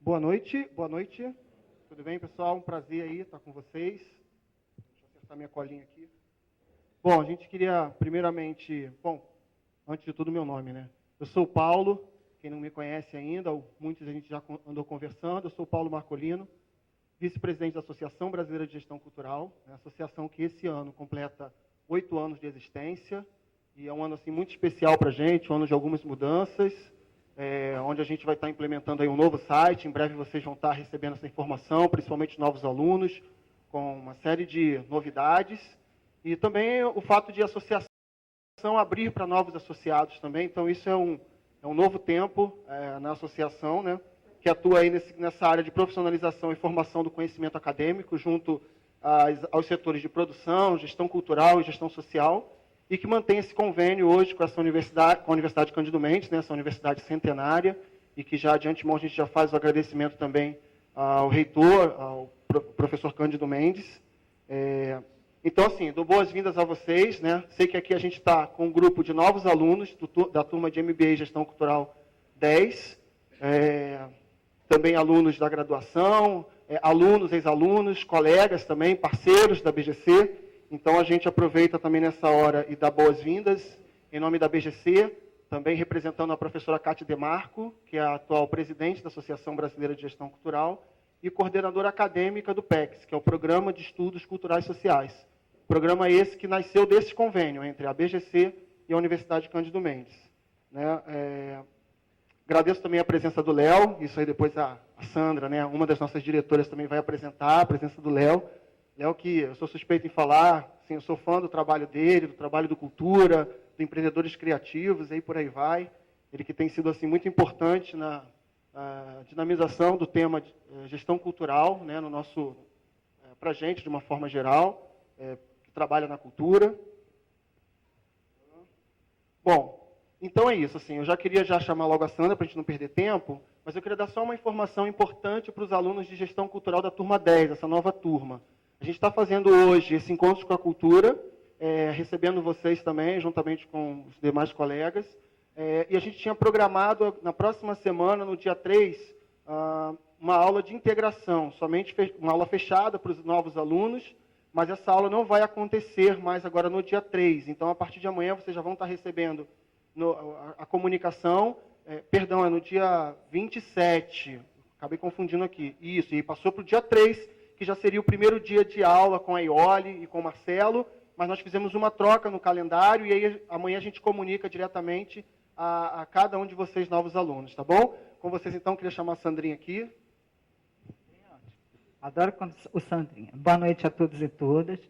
Boa noite, boa noite. Tudo bem, pessoal? Um prazer aí estar com vocês. Deixa eu acertar minha colinha aqui. Bom, a gente queria, primeiramente, antes de tudo, meu nome, né? Eu sou o Paulo, quem não me conhece ainda, muitos a gente já andou conversando. Eu sou o Paulo Marcolino, vice-presidente da Associação Brasileira de Gestão Cultural, né? Associação que esse ano completa 8 anos de existência, e é um ano assim, muito especial para a gente, um ano de algumas mudanças, onde a gente vai estar implementando aí um novo site. Em breve vocês vão estar recebendo essa informação, principalmente novos alunos, com uma série de novidades. E também o fato de a associação abrir para novos associados também. Então, isso é um novo tempo na associação, né, que atua aí nessa área de profissionalização e formação do conhecimento acadêmico, junto aos setores de produção, gestão cultural e gestão social, e que mantém esse convênio hoje com essa universidade, com a Universidade Cândido Mendes, né, essa universidade centenária, e que já de antemão a gente já faz o agradecimento também ao reitor, ao professor Cândido Mendes. Então, assim, dou boas-vindas a vocês, né? Sei que aqui a gente está com um grupo de novos alunos da turma de MBA e Gestão Cultural 10, também alunos da graduação, alunos, ex-alunos, colegas também, parceiros da BGC. Então, a gente aproveita também nessa hora e dá boas-vindas em nome da BGC, também representando a professora Cátia Demarco, que é a atual presidente da Associação Brasileira de Gestão Cultural, e coordenadora acadêmica do PECS, que é o Programa de Estudos Culturais Sociais. Programa esse que nasceu desse convênio entre a BGC e a Universidade Cândido Mendes. Né? Agradeço também a presença do Léo, isso aí depois a Sandra, né, uma das nossas diretoras, também vai apresentar a presença do Léo. Léo, que eu sou suspeito em falar, assim, eu sou fã do trabalho dele, do trabalho do Cultura, do Empreendedores Criativos, aí por aí vai. Ele que tem sido assim, muito importante na dinamização do tema de gestão cultural, né, no nosso, para a gente, de uma forma geral, que trabalha na cultura. Bom, então é isso. Assim, eu já queria chamar logo a Sandra, para a gente não perder tempo, mas eu queria dar só uma informação importante para os alunos de gestão cultural da turma 10, essa nova turma. A gente está fazendo hoje esse encontro com a cultura, recebendo vocês também, juntamente com os demais colegas, e a gente tinha programado na próxima semana, no dia 3, uma aula de integração, somente uma aula fechada para os novos alunos, mas essa aula não vai acontecer mais agora no dia 3. Então, a partir de amanhã, vocês já vão estar recebendo a comunicação, é no dia 27, acabei confundindo aqui, isso, e passou para o dia 3, que já seria o primeiro dia de aula com a Iole e com o Marcelo, mas nós fizemos uma troca no calendário, e aí amanhã a gente comunica diretamente a cada um de vocês, novos alunos, tá bom? Com vocês, então, queria chamar a Sandrinha aqui. Adoro quando o Sandrinha. Boa noite a todos e todas.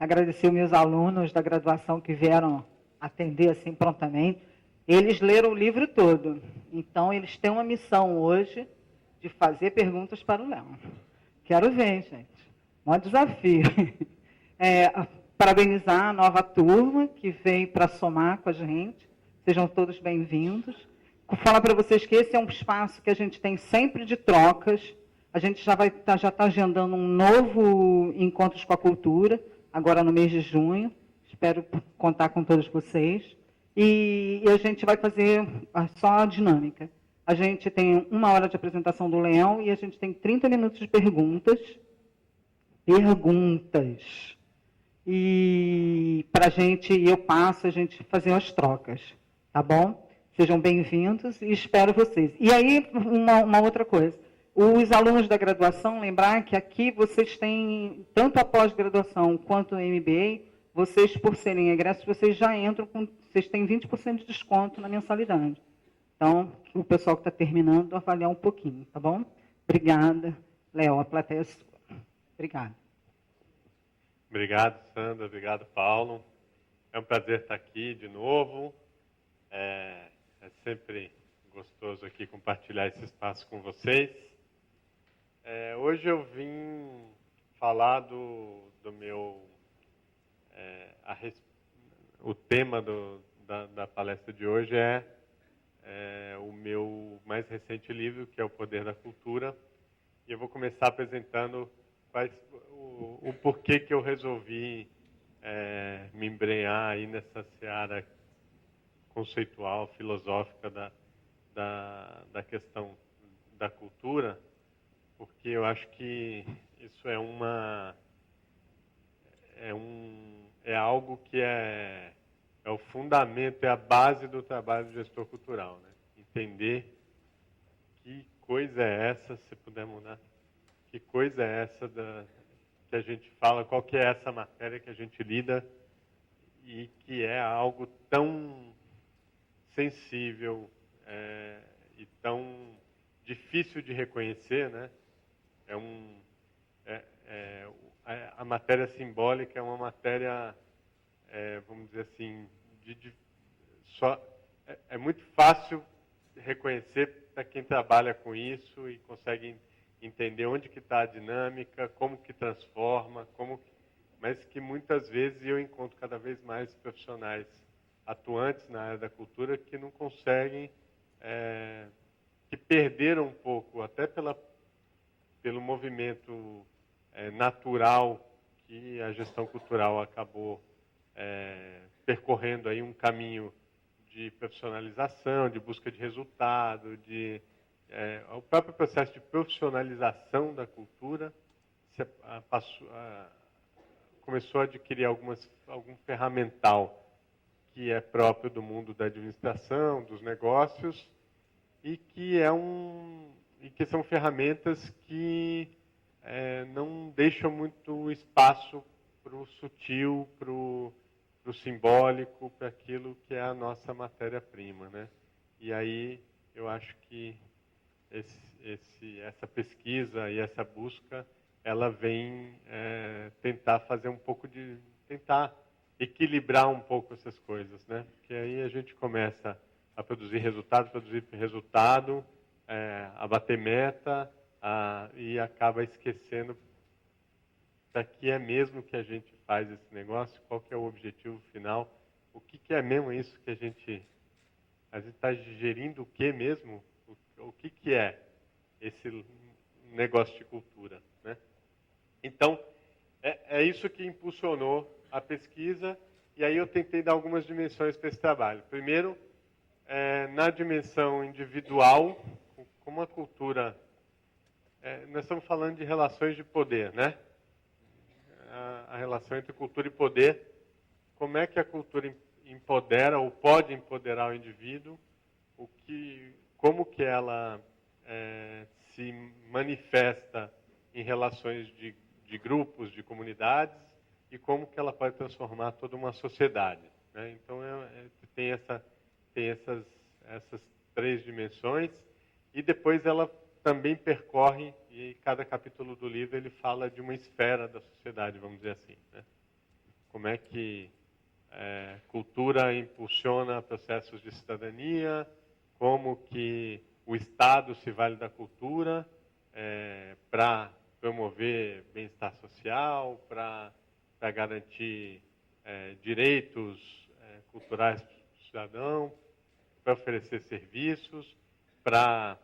Agradecer os meus alunos da graduação que vieram atender assim prontamente. Eles leram o livro todo. Então, eles têm uma missão hoje de fazer perguntas para o Léo. Quero ver, gente. Maior desafio. Parabenizar a nova turma que veio para somar com a gente. Sejam todos bem-vindos. Vou falar para vocês que esse é um espaço que a gente tem sempre de trocas. A gente já está agendando um novo Encontros com a Cultura, agora no mês de junho. Espero contar com todos vocês. E a gente vai fazer só a dinâmica. A gente tem 1 hora de apresentação do Leão e a gente tem 30 minutos de perguntas. E para a gente fazer as trocas. Tá bom? Sejam bem-vindos e espero vocês. E aí, uma outra coisa. Os alunos da graduação, lembrar que aqui vocês têm, tanto a pós-graduação quanto o MBA, vocês, por serem egressos, vocês já entram com, vocês têm 20% de desconto na mensalidade. Então, o pessoal que está terminando, avaliar um pouquinho, tá bom? Obrigada. Léo, a plateia é sua. Obrigada. Obrigado, Sandra. Obrigado, Paulo. É um prazer estar aqui de novo. É sempre gostoso aqui compartilhar esse espaço com vocês. Hoje eu vim falar do meu... o tema da palestra de hoje é o meu mais recente livro, que é O Poder da Cultura. E eu vou começar apresentando o porquê que eu resolvi me embrenhar aí nessa seara conceitual, filosófica da questão da cultura, porque eu acho que isso é algo que é o fundamento, é a base do trabalho do gestor cultural, né? Entender que coisa é essa, se puder mudar, que coisa é essa que a gente fala, qual que é essa matéria que a gente lida e que é algo tão sensível e tão difícil de reconhecer, né? A matéria simbólica é uma matéria, vamos dizer assim, é muito fácil reconhecer para quem trabalha com isso e consegue entender onde que está a dinâmica, como que transforma, mas que muitas vezes eu encontro cada vez mais profissionais atuantes na área da cultura que não conseguem, que perderam um pouco, até pelo movimento natural que a gestão cultural acabou percorrendo aí um caminho de profissionalização, de busca de resultado, o próprio processo de profissionalização da cultura começou a adquirir algum ferramental que é próprio do mundo da administração, dos negócios, e que são ferramentas que não deixam muito espaço para o sutil, para o simbólico, para aquilo que é a nossa matéria-prima, né? E aí eu acho que essa pesquisa e essa busca, ela vem tentar fazer tentar equilibrar um pouco essas coisas, né? Porque aí a gente começa a produzir resultado, a bater meta, e acaba esquecendo para que é mesmo que a gente faz esse negócio, qual que é o objetivo final, o que é mesmo isso que a gente está gerindo, o que mesmo, o que é esse negócio de cultura, né? Então, é isso que impulsionou a pesquisa, e aí eu tentei dar algumas dimensões para esse trabalho. Primeiro, na dimensão individual, como a cultura... nós estamos falando de relações de poder, né? A relação entre cultura e poder, como é que a cultura empodera ou pode empoderar o indivíduo, como que ela se manifesta em relações de grupos, de comunidades, e como que ela pode transformar toda uma sociedade, né? Então, tem essas três dimensões, e depois ela também percorre, e cada capítulo do livro ele fala de uma esfera da sociedade, vamos dizer assim, né? Como é que cultura impulsiona processos de cidadania, como que o Estado se vale da cultura para promover bem-estar social, para garantir direitos culturais para o cidadão, para oferecer serviços, para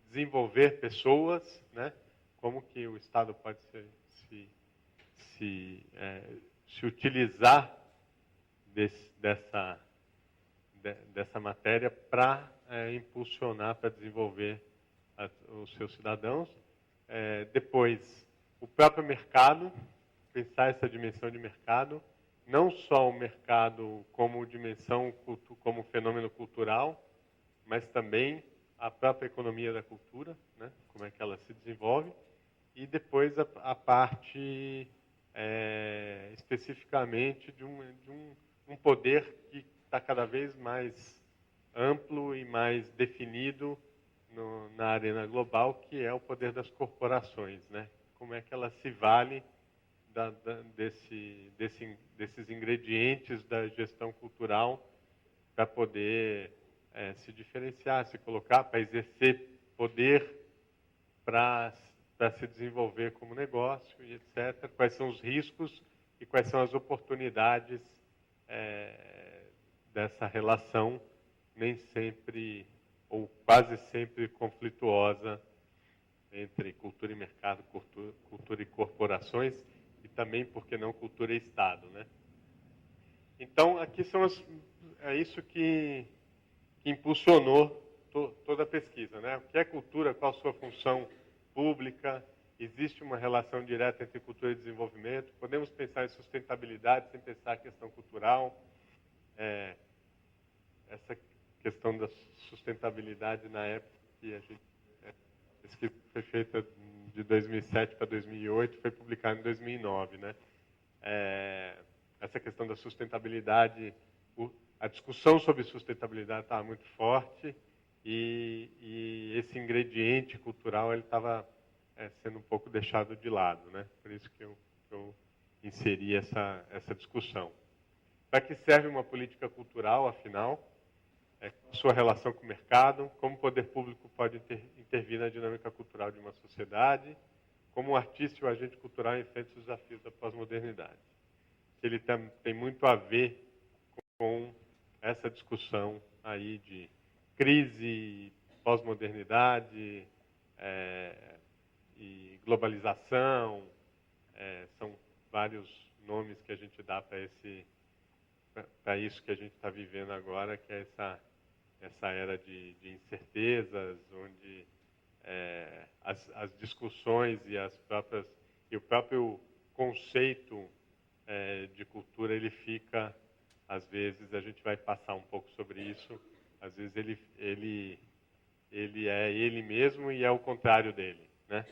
desenvolver pessoas, né? Como que o Estado pode se utilizar dessa matéria para impulsionar, para desenvolver os seus cidadãos. Depois, o próprio mercado, pensar essa dimensão de mercado, não só o mercado como dimensão, como fenômeno cultural, mas também a própria economia da cultura, né? Como é que ela se desenvolve, e depois a parte especificamente de um poder que está cada vez mais amplo e mais definido na arena global, que é o poder das corporações, né? Como é que ela se vale desses ingredientes da gestão cultural para poder se diferenciar, se colocar, para exercer poder, para se desenvolver como negócio e etc. Quais são os riscos e quais são as oportunidades dessa relação, nem sempre ou quase sempre conflituosa, entre cultura e mercado, cultura e corporações, e também, por que não, cultura e Estado, né? Então, aqui é isso que impulsionou toda a pesquisa, né? O que é cultura, qual a sua função pública, existe uma relação direta entre cultura e desenvolvimento, podemos pensar em sustentabilidade sem pensar a questão cultural. Essa questão da sustentabilidade na época que a gente... A pesquisa foi feita de 2007 para 2008, foi publicada em 2009, né? Essa questão da sustentabilidade, a discussão sobre sustentabilidade estava muito forte e esse ingrediente cultural ele estava sendo um pouco deixado de lado, né? Por isso que eu inseri essa discussão. Para que serve uma política cultural, afinal? Sua relação com o mercado, como o poder público pode intervir na dinâmica cultural de uma sociedade, como o artista e o agente cultural enfrentam os desafios da pós-modernidade. Ele tem muito a ver com essa discussão aí de crise, pós-modernidade e globalização. São vários nomes que a gente dá para isso que a gente está vivendo agora, que é essa era de incertezas, onde as discussões e o próprio conceito de cultura, ele fica, às vezes, a gente vai passar um pouco sobre isso, às vezes ele é ele mesmo e é o contrário dele, né?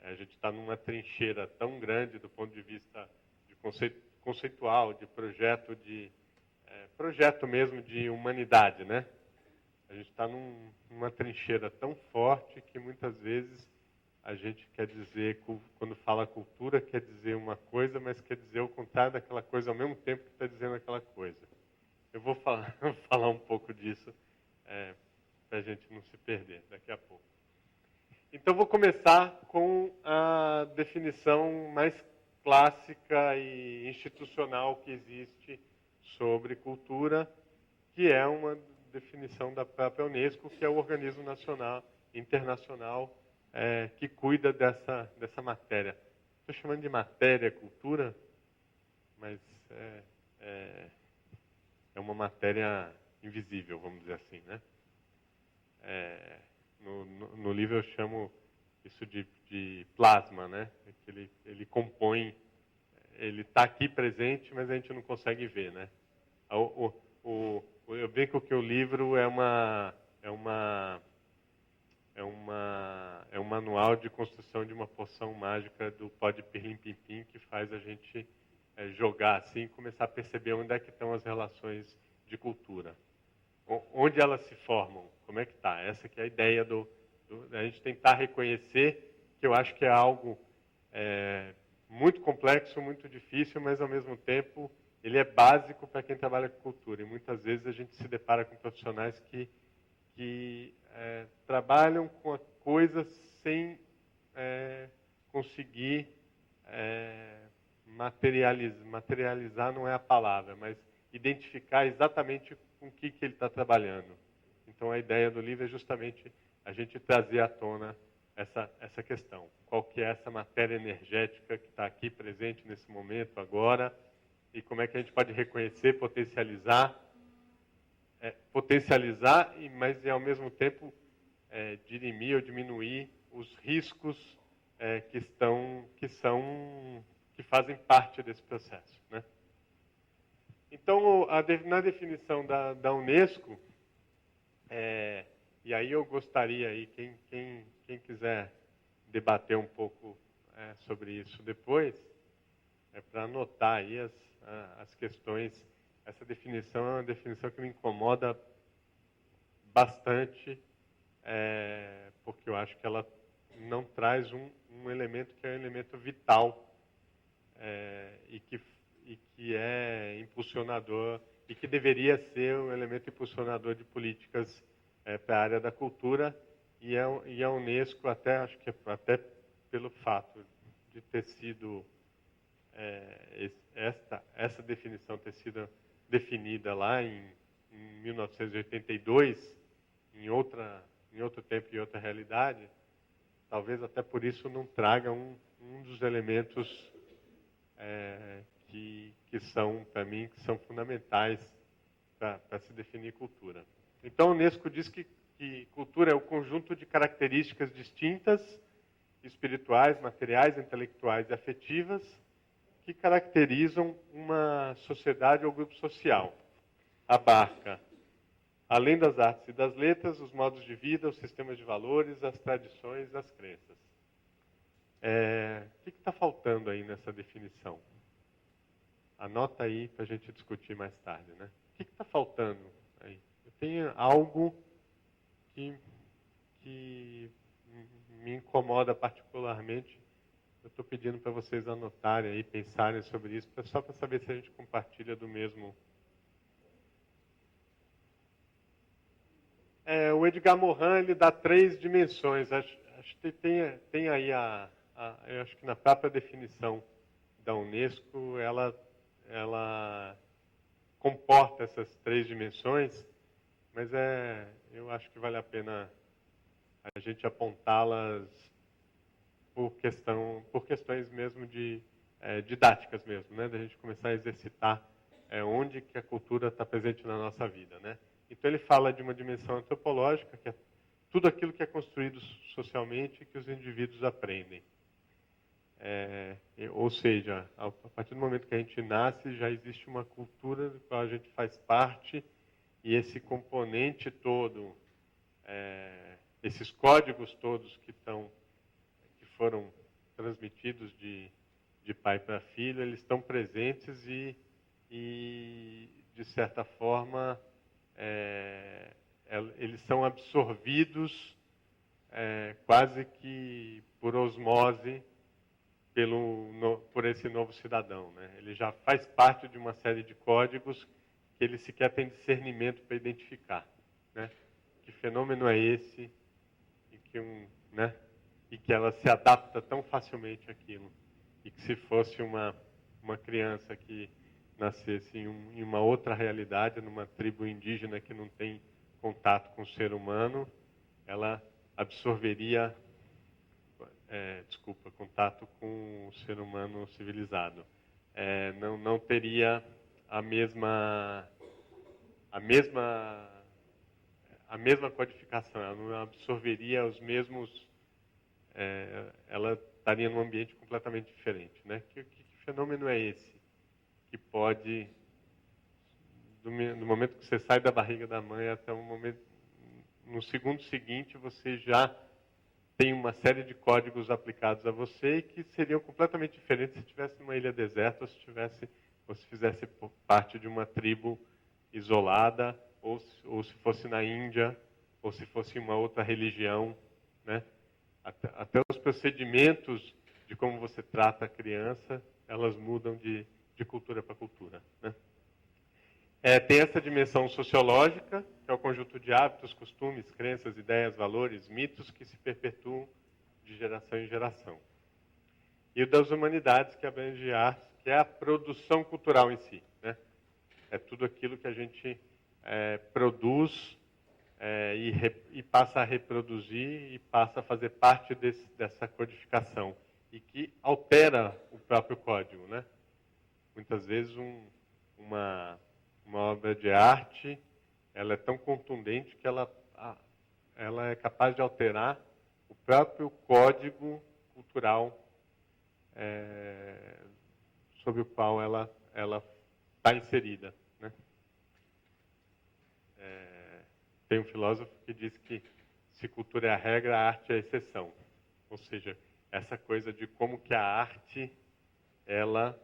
A gente está numa trincheira tão grande do ponto de vista de conceitual, de projeto mesmo de humanidade, né? A gente está numa trincheira tão forte que muitas vezes a gente quer dizer, quando fala cultura, quer dizer uma coisa, mas quer dizer o contrário daquela coisa ao mesmo tempo que está dizendo aquela coisa. Eu vou falar um pouco disso para a gente não se perder daqui a pouco. Então, vou começar com a definição mais clássica e institucional que existe sobre cultura, que é uma definição da própria Unesco, que é o organismo internacional que cuida dessa matéria. Estou chamando de matéria cultura, mas é uma matéria invisível, vamos dizer assim, né? No livro eu chamo isso de plasma, né? Que ele compõe, ele está aqui presente, mas a gente não consegue ver, né? Eu brinco que o livro é um manual de construção de uma poção mágica do pó de pirlim-pim-pim que faz a gente jogar assim e começar a perceber onde é que estão as relações de cultura. Onde elas se formam, como é que está? Essa que é a ideia da gente tentar reconhecer, que eu acho que é algo muito complexo, muito difícil, mas ao mesmo tempo ele é básico para quem trabalha com cultura. E muitas vezes a gente se depara com profissionais que trabalham com a coisa sem conseguir materializar não é a palavra, mas identificar exatamente com o que ele está trabalhando. Então, a ideia do livro é justamente a gente trazer à tona essa questão. Qual que é essa matéria energética que está aqui presente nesse momento, agora, e como é que a gente pode reconhecer, potencializar, mas ao mesmo tempo dirimir ou diminuir os riscos que fazem parte desse processo, né? Então, na definição da Unesco, e aí eu gostaria, aí, quem quiser debater um pouco sobre isso depois, para anotar aí as questões. Essa definição é uma definição que me incomoda bastante, porque eu acho que ela não traz um elemento que é um elemento vital e que é impulsionador e que deveria ser um elemento impulsionador de políticas para a área da cultura, e a Unesco, acho que até pelo fato de ter sido essa definição ter sido definida lá em 1982, em outro tempo e outra realidade, talvez até por isso não traga um dos elementos que são, para mim, que são fundamentais para se definir cultura. Então, a Unesco diz que cultura é o conjunto de características distintas espirituais, materiais, intelectuais e afetivas que caracterizam uma sociedade ou grupo social. Abarca, além das artes e das letras, os modos de vida, os sistemas de valores, as tradições, as crenças. O que está faltando aí nessa definição? Anota aí para a gente discutir mais tarde, né? O que está faltando aí? Eu tenho algo que me incomoda particularmente. Eu estou pedindo para vocês anotarem aí, pensarem sobre isso, só para saber se a gente compartilha do mesmo. O Edgar Morin, ele dá 3 dimensões. Acho que tem aí eu acho que na própria definição da Unesco, ela comporta essas 3 dimensões, mas eu acho que vale a pena a gente apontá-las por questões mesmo didáticas mesmo, né? Da gente começar a exercitar onde que a cultura está presente na nossa vida, né? Então ele fala de uma dimensão antropológica, que é tudo aquilo que é construído socialmente e que os indivíduos aprendem. Ou seja, a partir do momento que a gente nasce, já existe uma cultura da qual a gente faz parte, e esse componente todo, esses códigos todos que foram transmitidos de pai para filho, eles estão presentes e de certa forma, eles são absorvidos quase que por osmose por esse novo cidadão, né? Ele já faz parte de uma série de códigos que ele sequer tem discernimento para identificar, né? Que fenômeno é esse e que ela se adapta tão facilmente àquilo, e que se fosse uma criança que nascesse em uma outra realidade, numa tribo indígena que não tem contato com o ser humano, ela absorveria contato com o ser humano civilizado. Não teria a mesma codificação, ela não absorveria os mesmos, ela estaria num ambiente completamente diferente, né? Que fenômeno é esse que pode, do momento que você sai da barriga da mãe até o momento, no segundo seguinte, você já tem uma série de códigos aplicados a você e que seriam completamente diferentes se estivesse numa ilha deserta ou se fizesse parte de uma tribo isolada, ou se fosse na Índia, ou se fosse uma outra religião, né? Até os procedimentos de como você trata a criança, elas mudam de cultura para cultura, né? Tem essa dimensão sociológica, que é o conjunto de hábitos, costumes, crenças, ideias, valores, mitos que se perpetuam de geração em geração. E o das humanidades, que abrange a arte, que é a produção cultural em si, né? É tudo aquilo que a gente produz e passa a reproduzir e passa a fazer parte dessa codificação e que altera o próprio código, né? Muitas vezes uma obra de arte, ela é tão contundente que ela é capaz de alterar o próprio código cultural sobre o qual ela está inserida, né? Tem um filósofo que diz que se cultura é a regra, a arte é a exceção. Ou seja, essa coisa de como que a arte ela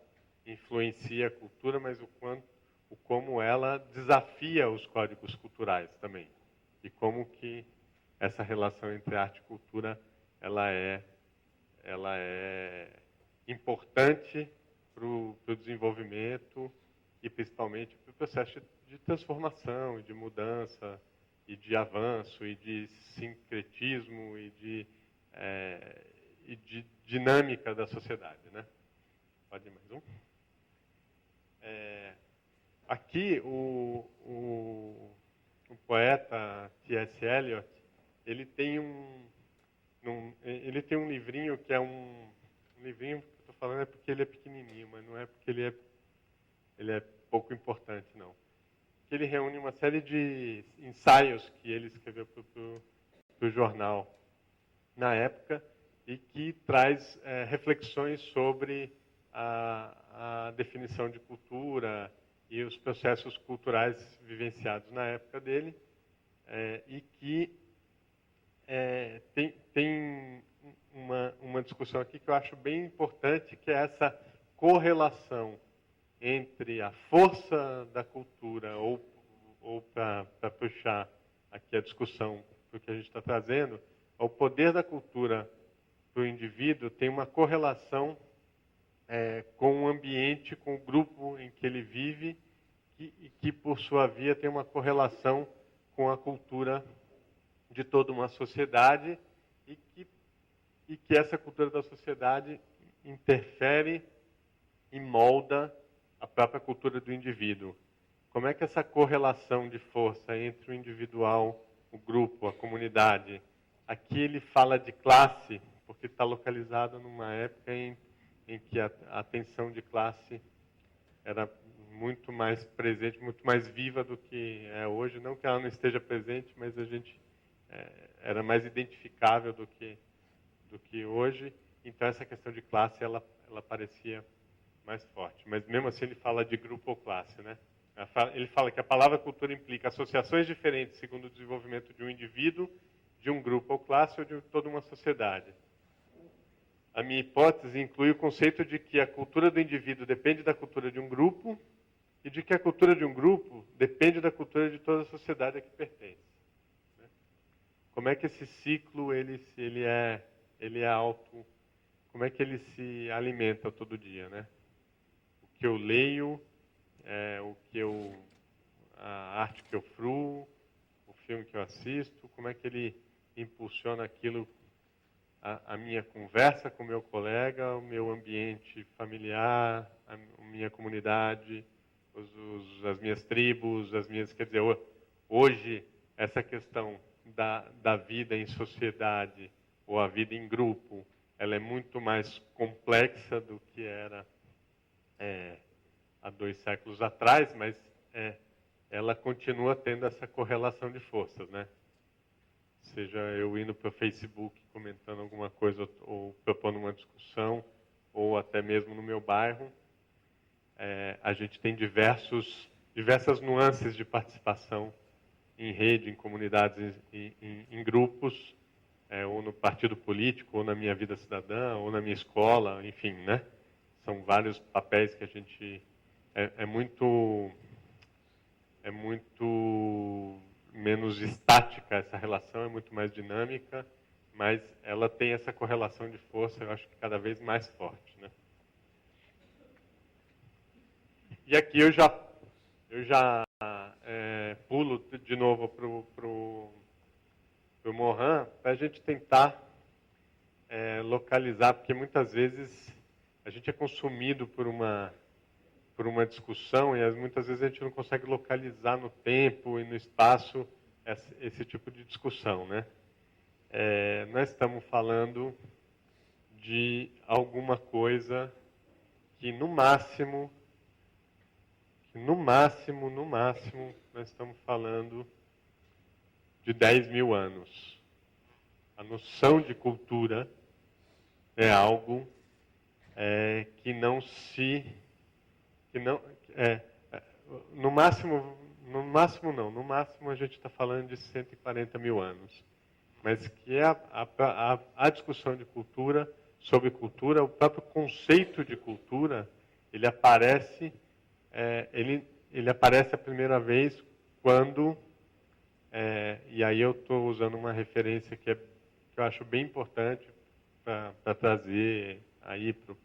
influencia a cultura, mas como ela desafia os códigos culturais também. E como que essa relação entre arte e cultura ela é importante para o desenvolvimento e principalmente para o processo de transformação e de mudança e de avanço e de sincretismo e de dinâmica da sociedade, né? Pode ir mais um? Aqui, o poeta T.S. Eliot, ele tem um livrinho que é um livrinho que eu estou falando é porque ele é pequenininho, mas não é porque ele é pouco importante, não. Que ele reúne uma série de ensaios que ele escreveu para o jornal na época, e que traz reflexões sobre a definição de cultura e os processos culturais vivenciados na época dele, e que tem uma discussão aqui que eu acho bem importante, que é essa correlação entre a força da cultura, ou para puxar aqui a discussão do que a gente está trazendo, o poder da cultura para o indivíduo tem uma correlação com o ambiente, com o grupo em que ele vive, e que, por sua via, tem uma correlação com a cultura de toda uma sociedade, e que essa cultura da sociedade interfere e molda a própria cultura do indivíduo. Como é que essa correlação de força entre o individual, o grupo, a comunidade, aqui ele fala de classe, porque está localizado numa época em que a tensão de classe era muito mais presente, muito mais viva do que é hoje. Não que ela não esteja presente, mas a gente era mais identificável do que hoje. Então essa questão de classe ela parecia mais forte. Mas mesmo assim ele fala de grupo ou classe, né? Ele fala que a palavra cultura implica associações diferentes segundo o desenvolvimento de um indivíduo, de um grupo ou classe, ou de toda uma sociedade. A minha hipótese inclui o conceito de que a cultura do indivíduo depende da cultura de um grupo, e de que a cultura de um grupo depende da cultura de toda a sociedade a que pertence. Como é que esse ciclo ele é auto? Como é que ele se alimenta todo dia, né? O que eu leio, a arte que eu fruo, o filme que eu assisto, como é que ele impulsiona aquilo, a minha conversa com o meu colega, o meu ambiente familiar, a minha comunidade, as minhas tribos, quer dizer, hoje essa questão da vida em sociedade ou a vida em grupo, ela é muito mais complexa do que era há 2 séculos atrás, mas ela continua tendo essa correlação de forças, né? Seja eu indo para o Facebook comentando alguma coisa ou propondo uma discussão, ou até mesmo no meu bairro, a gente tem diversas nuances de participação em rede, em comunidades, em grupos, ou no partido político, ou na minha vida cidadã, ou na minha escola, enfim, né? São vários papéis que a gente... É muito menos estática essa relação, é muito mais dinâmica, mas ela tem essa correlação de força, eu acho que cada vez mais forte, né? E aqui eu já pulo de novo pro Morin, para a gente tentar localizar, porque muitas vezes a gente é consumido por uma discussão e muitas vezes a gente não consegue localizar no tempo e no espaço esse tipo de discussão, né? Nós estamos falando de alguma coisa que no máximo, nós estamos falando de 10 mil anos. A noção de cultura é algo que não se... no máximo a gente está falando de 140 mil anos. Mas que a discussão de cultura, sobre cultura, o próprio conceito de cultura, ele aparece a primeira vez quando, e aí eu estou usando uma referência que eu acho bem importante para trazer aí para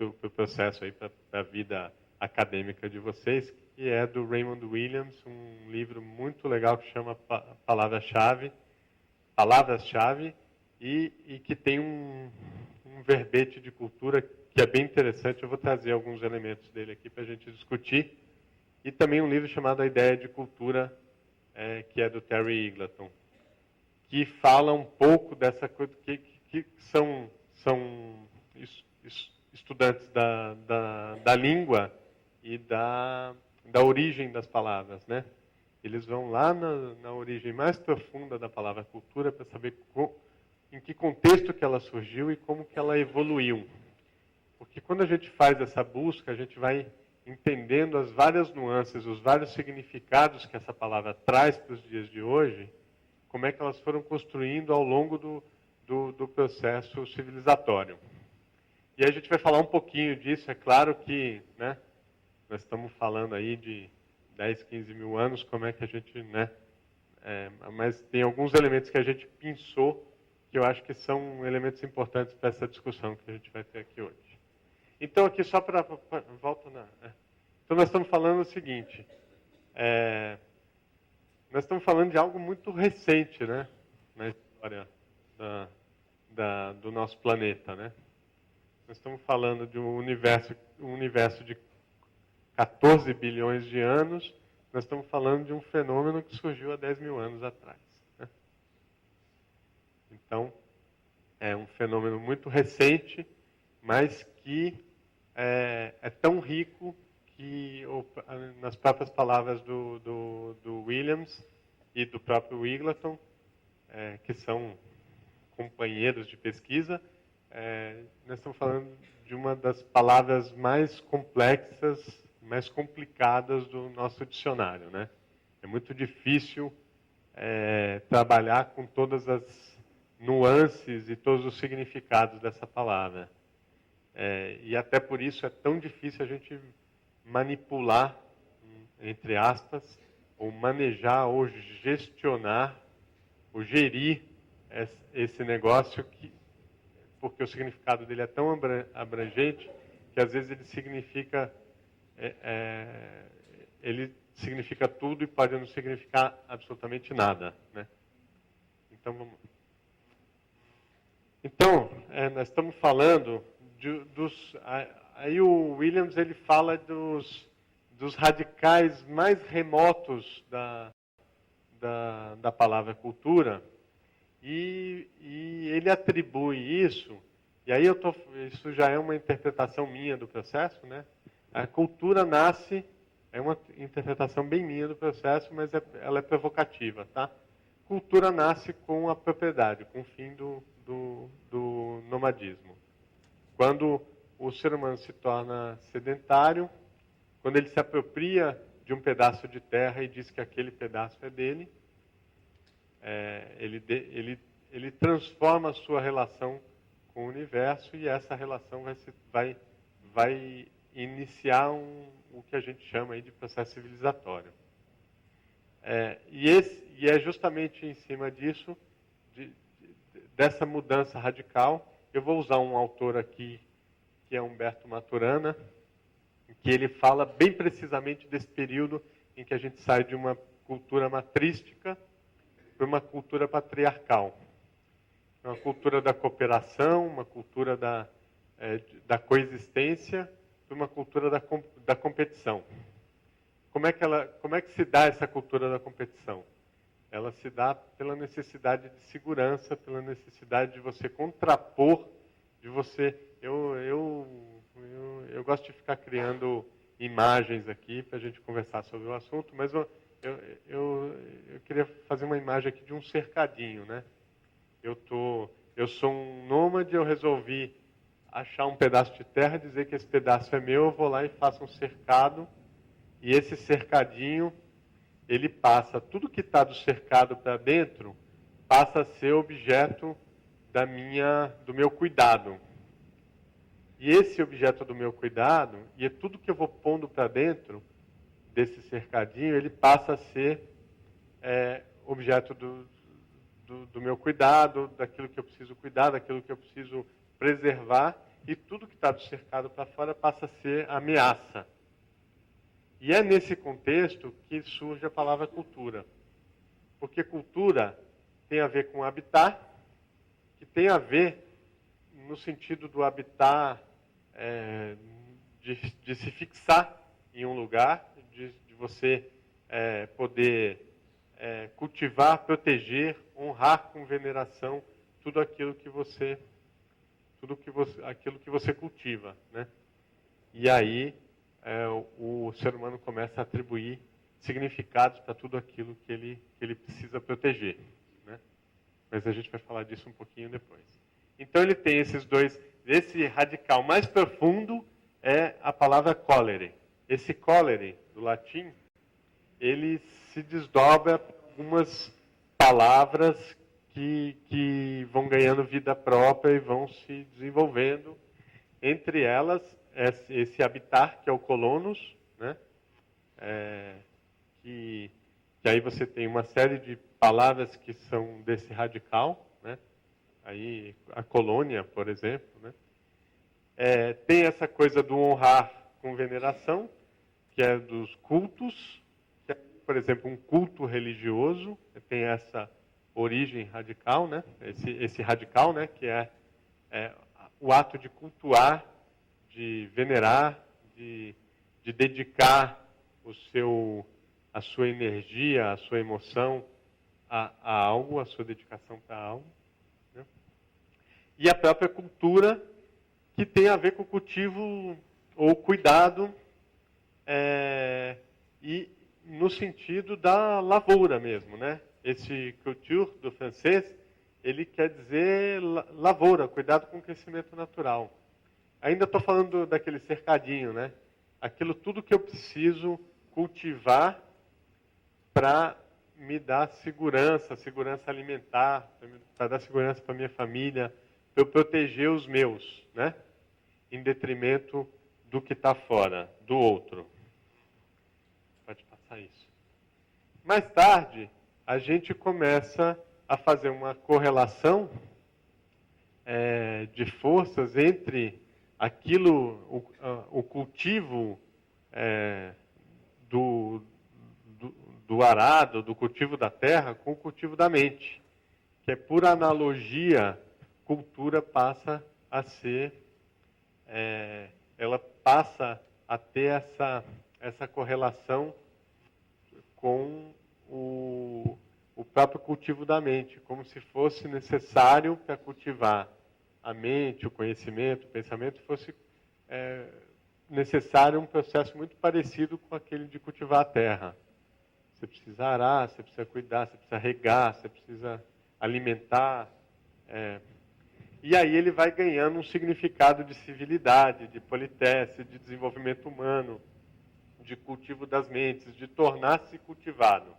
o processo aí, para a vida acadêmica de vocês, que é do Raymond Williams, um livro muito legal que chama Palavras-Chave, e que tem um verbete de cultura que é bem interessante. Eu vou trazer alguns elementos dele aqui para a gente discutir. E também um livro chamado A Ideia de Cultura, que é do Terry Eagleton, que fala um pouco dessa coisa, que são estudantes da língua e da origem das palavras, né? Eles vão lá na origem mais profunda da palavra cultura para saber em que contexto que ela surgiu e como que ela evoluiu. Porque quando a gente faz essa busca, a gente vai entendendo as várias nuances, os vários significados que essa palavra traz para os dias de hoje, como é que elas foram construindo ao longo do processo civilizatório. E aí a gente vai falar um pouquinho disso. É claro que, né, nós estamos falando aí de 10, 15 mil anos, como é que a gente, né, mas tem alguns elementos que a gente pensou que eu acho que são elementos importantes para essa discussão que a gente vai ter aqui hoje. Então, aqui só para... Volta na... Então, nós estamos falando o seguinte. Nós estamos falando de algo muito recente, né, na história do nosso planeta, né? Nós estamos falando de um universo de 14 bilhões de anos. Nós estamos falando de um fenômeno que surgiu há 10 mil anos atrás, né? Então, é um fenômeno muito recente, mas que é tão rico que, nas próprias palavras do Williams e do próprio Wiglerton, que são companheiros de pesquisa, nós estamos falando de uma das palavras mais complexas, mais complicadas do nosso dicionário, né? É muito difícil trabalhar com todas as nuances e todos os significados dessa palavra. E até por isso é tão difícil a gente manipular, entre aspas, ou manejar, ou gestionar, ou gerir esse negócio, porque o significado dele é tão abrangente que às vezes ele significa tudo e pode não significar absolutamente nada, né? Então, vamos. Então, nós estamos falando aí o Williams ele fala dos radicais mais remotos da palavra cultura, e ele atribui isso, e aí isso já é uma interpretação minha do processo, né? A cultura nasce, é uma interpretação bem minha do processo, mas ela é provocativa, tá? Cultura nasce com a propriedade, com o fim do nomadismo. Quando o ser humano se torna sedentário, quando ele se apropria de um pedaço de terra e diz que aquele pedaço é dele, ele transforma a sua relação com o universo, e essa relação vai iniciar o que a gente chama aí de processo civilizatório. E é justamente em cima disso, dessa mudança radical. Eu vou usar um autor aqui, que é Humberto Maturana, que ele fala bem precisamente desse período em que a gente sai de uma cultura matrística para uma cultura patriarcal. Uma cultura da cooperação, uma cultura da coexistência, para uma cultura da competição. Como é que se dá essa cultura da competição? Ela se dá pela necessidade de segurança, pela necessidade de você contrapor, de você... Eu gosto de ficar criando imagens aqui para a gente conversar sobre o assunto, mas eu queria fazer uma imagem aqui de um cercadinho, né? Eu sou um nômade, eu resolvi achar um pedaço de terra, dizer que esse pedaço é meu, eu vou lá e faço um cercado, e esse cercadinho, ele passa, tudo que está do cercado para dentro, passa a ser objeto do meu cuidado. E esse objeto do meu cuidado, e é tudo que eu vou pondo para dentro desse cercadinho, ele passa a ser objeto do meu cuidado, daquilo que eu preciso cuidar, daquilo que eu preciso preservar, e tudo que está do cercado para fora passa a ser ameaça. E é nesse contexto que surge a palavra cultura. Porque cultura tem a ver com habitat, que tem a ver no sentido do habitat, de se fixar em um lugar, de você poder cultivar, proteger, honrar com veneração tudo aquilo que você cultiva, né? E aí o ser humano começa a atribuir significados para tudo aquilo que ele precisa proteger, né? mas a gente vai falar disso um pouquinho depois. Então ele tem esses dois, esse radical mais profundo é a palavra cólere. Esse cólere, do latim, ele se desdobra para algumas palavras que vão ganhando vida própria e vão se desenvolvendo. Entre elas, esse habitar, que é o colonos, né? Que aí você tem uma série de palavras que são desse radical, né? Aí a colônia, por exemplo, né? Tem essa coisa do honrar com veneração, que é dos cultos, que é, por exemplo, um culto religioso, tem essa origem radical, né? Esse radical, né? Que é o ato de cultuar, de venerar, de dedicar a sua energia, a sua emoção a algo, a sua dedicação para algo. Né? E a própria cultura, que tem a ver com o cultivo ou cuidado, e no sentido da lavoura mesmo, né? Esse culture do francês, ele quer dizer lavoura, cuidado com o crescimento natural. Ainda estou falando daquele cercadinho, né? Aquilo tudo que eu preciso cultivar para me dar segurança alimentar, para dar segurança para minha família, para eu proteger os meus, né? Em detrimento do que está fora, do outro. Pode passar isso. Mais tarde, a gente começa a fazer uma correlação de forças entre aquilo, o cultivo do arado, do cultivo da terra, com o cultivo da mente. Que é, por analogia, cultura passa a ser, ela passa a ter essa correlação com o próprio cultivo da mente, como se fosse necessário para cultivar a mente, o conhecimento, o pensamento, fosse necessário um processo muito parecido com aquele de cultivar a terra. Você precisa arar, você precisa cuidar, você precisa regar, você precisa alimentar. E aí ele vai ganhando um significado de civilidade, de politesse, de desenvolvimento humano, de cultivo das mentes, de tornar-se cultivado.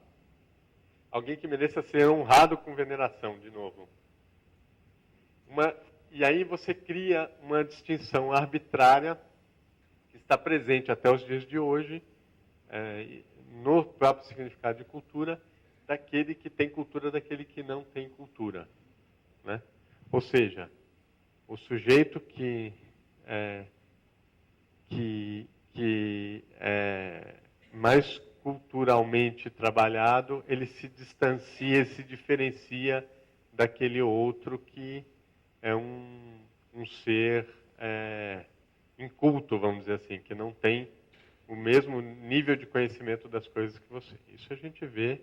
Alguém que mereça ser honrado com veneração, de novo. E aí você cria uma distinção arbitrária que está presente até os dias de hoje, no próprio significado de cultura, daquele que tem cultura, daquele que não tem cultura. Né? Ou seja, o sujeito que é mais culturalmente trabalhado, ele se distancia, se diferencia daquele outro que é um ser inculto, vamos dizer assim, que não tem o mesmo nível de conhecimento das coisas que você. Isso a gente vê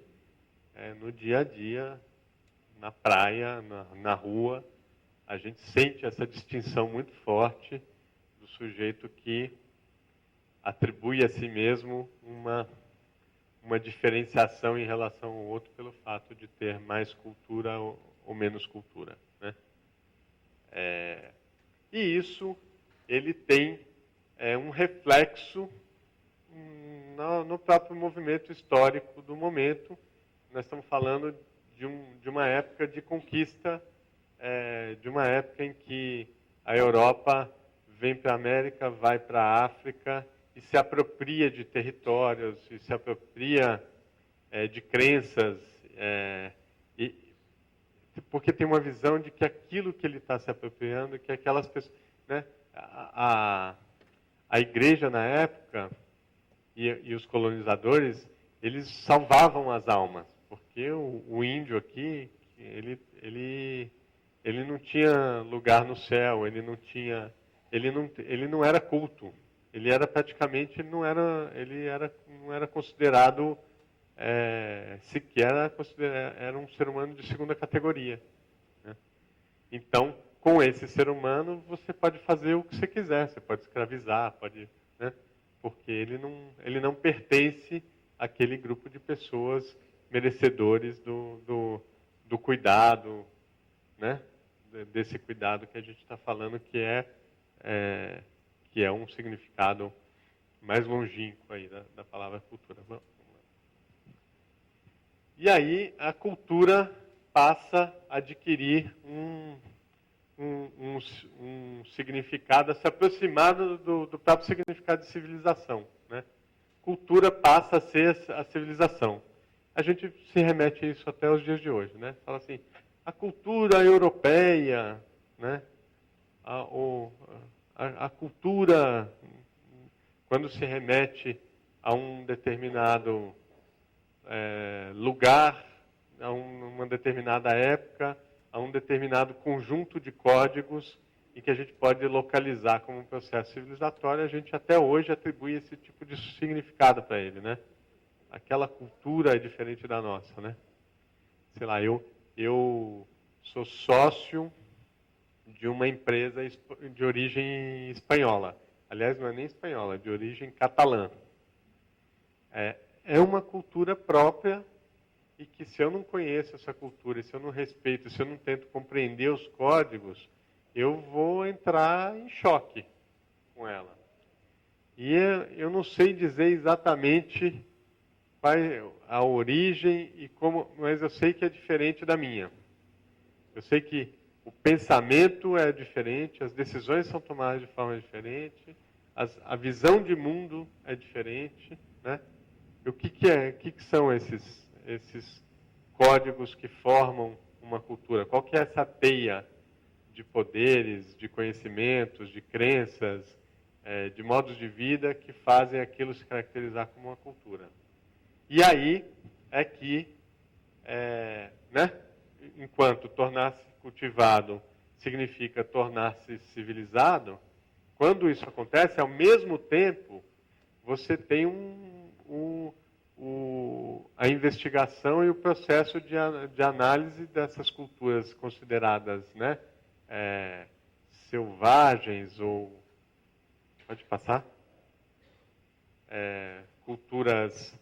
no dia a dia, na praia, na rua. A gente sente essa distinção muito forte do sujeito que atribui a si mesmo uma diferenciação em relação ao outro pelo fato de ter mais cultura ou menos cultura. Né? E isso, ele tem um reflexo no próprio movimento histórico do momento. Nós estamos falando de uma época de conquista, de uma época em que a Europa vem para a América, vai para a África e se apropria de territórios, e se apropria de crenças, porque tem uma visão de que aquilo que ele está se apropriando, que aquelas pessoas... Né, a igreja na época e os colonizadores, eles salvavam as almas, porque o índio aqui, ele não tinha lugar no céu, ele não era culto, ele era praticamente, ele não era considerado sequer, era um ser humano de segunda categoria. Né? Então, com esse ser humano, você pode fazer o que você quiser, você pode escravizar, né? Porque ele não pertence àquele grupo de pessoas merecedores do cuidado, né, desse cuidado que a gente está falando, que é um significado mais longínquo aí da palavra cultura. Vamos lá. E aí a cultura passa a adquirir um significado, a se aproximar do próprio significado de civilização, né? Cultura passa a ser a civilização. A gente se remete a isso até os dias de hoje, né? Fala assim, a cultura europeia, né? A cultura, quando se remete a um determinado lugar, a uma determinada época, a um determinado conjunto de códigos em que a gente pode localizar como um processo civilizatório, a gente até hoje atribui esse tipo de significado para ele, né? Aquela cultura é diferente da nossa, né? Sei lá, eu sou sócio de uma empresa de origem espanhola. Aliás, não é nem espanhola, é de origem catalã. É uma cultura própria e que, se eu não conheço essa cultura, se eu não respeito, se eu não tento compreender os códigos, eu vou entrar em choque com ela. E eu não sei dizer exatamente qual é a origem e como, mas eu sei que é diferente da minha. Eu sei que o pensamento é diferente, as decisões são tomadas de forma diferente, a visão de mundo é diferente, né? E o que são esses códigos que formam uma cultura? Qual que é essa teia de poderes, de conhecimentos, de crenças, de modos de vida que fazem aquilo se caracterizar como uma cultura? E aí é que, né, enquanto tornar-se cultivado significa tornar-se civilizado, quando isso acontece, ao mesmo tempo, você tem a investigação e o processo de análise dessas culturas consideradas, né, selvagens ou... Pode passar? Culturas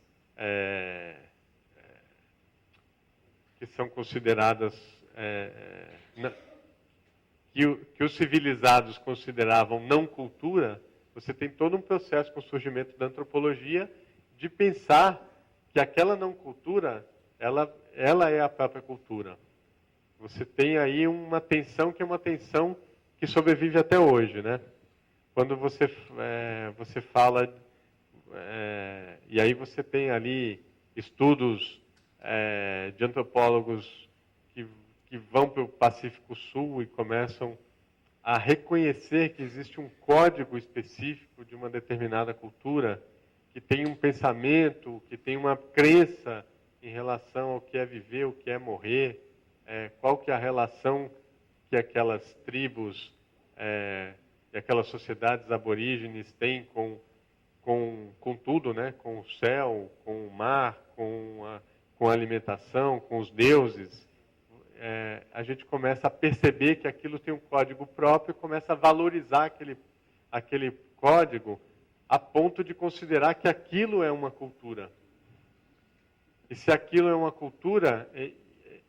que são consideradas... que os civilizados consideravam não cultura, você tem todo um processo com o surgimento da antropologia de pensar que aquela não cultura, ela é a própria cultura. Você tem aí uma tensão que é uma tensão que sobrevive até hoje, né? Quando você fala... e aí você tem ali estudos de antropólogos que vão para o Pacífico Sul e começam a reconhecer que existe um código específico de uma determinada cultura, que tem um pensamento, que tem uma crença em relação ao que é viver, o que é morrer, qual que é a relação que aquelas tribos e aquelas sociedades aborígenes têm com tudo, né? Com o céu, com o mar, com a alimentação, com os deuses. A gente começa a perceber que aquilo tem um código próprio e começa a valorizar aquele código a ponto de considerar que aquilo é uma cultura. E se aquilo é uma cultura,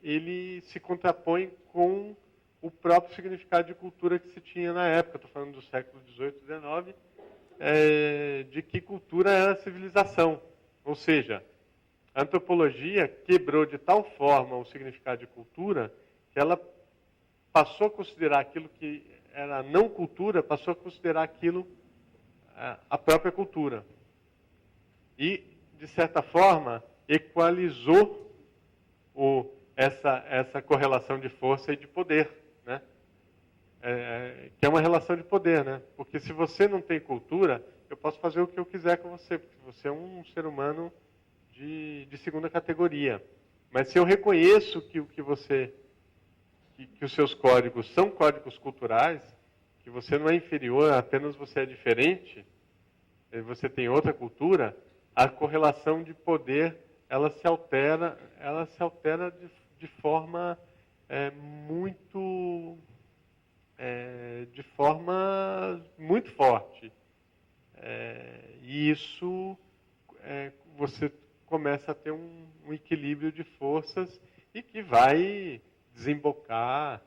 ele se contrapõe com o próprio significado de cultura que se tinha na época. Estou falando do século XVIII, XIX, de que cultura era civilização. Ou seja, a antropologia quebrou de tal forma o significado de cultura que ela passou a considerar aquilo que era não cultura, passou a considerar aquilo a própria cultura. E, de certa forma, equalizou essa correlação de força e de poder, né? Que é uma relação de poder, né? Porque se você não tem cultura, eu posso fazer o que eu quiser com você, porque você é um ser humano de segunda categoria. Mas se eu reconheço que os seus códigos são códigos culturais, que você não é inferior, apenas você é diferente, você tem outra cultura, a correlação de poder ela se altera de forma muito forte. E isso você começa a ter um equilíbrio de forças e que vai desembocar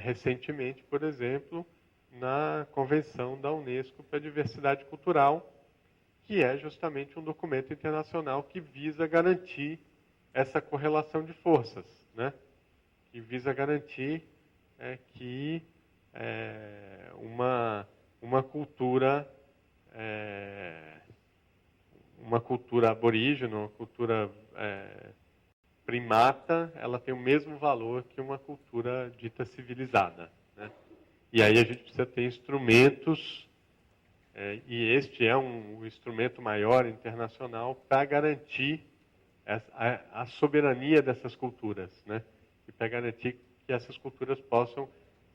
recentemente, por exemplo, na Convenção da Unesco para a Diversidade Cultural, que é justamente um documento internacional que visa garantir essa correlação de forças, né? Que visa garantir que uma cultura aborígene, uma cultura primata, ela tem o mesmo valor que uma cultura dita civilizada, né? E aí a gente precisa ter instrumentos, e este é um instrumento maior internacional para garantir a soberania dessas culturas, né? E para garantir que essas culturas possam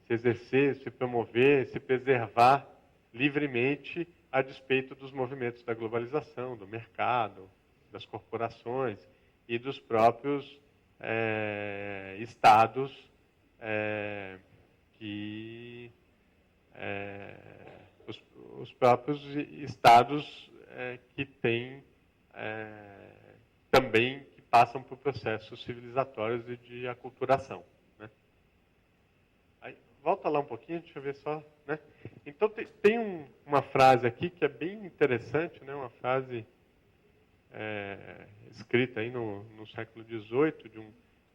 se exercer, se promover, se preservar livremente a despeito dos movimentos da globalização, do mercado, das corporações e dos próprios estados os próprios estados que têm também que passam por processos civilizatórios e de aculturação, né? Aí, volta lá um pouquinho, deixa eu ver só, né? Então tem uma frase aqui que é bem interessante, né? Uma frase escrita aí no século XVIII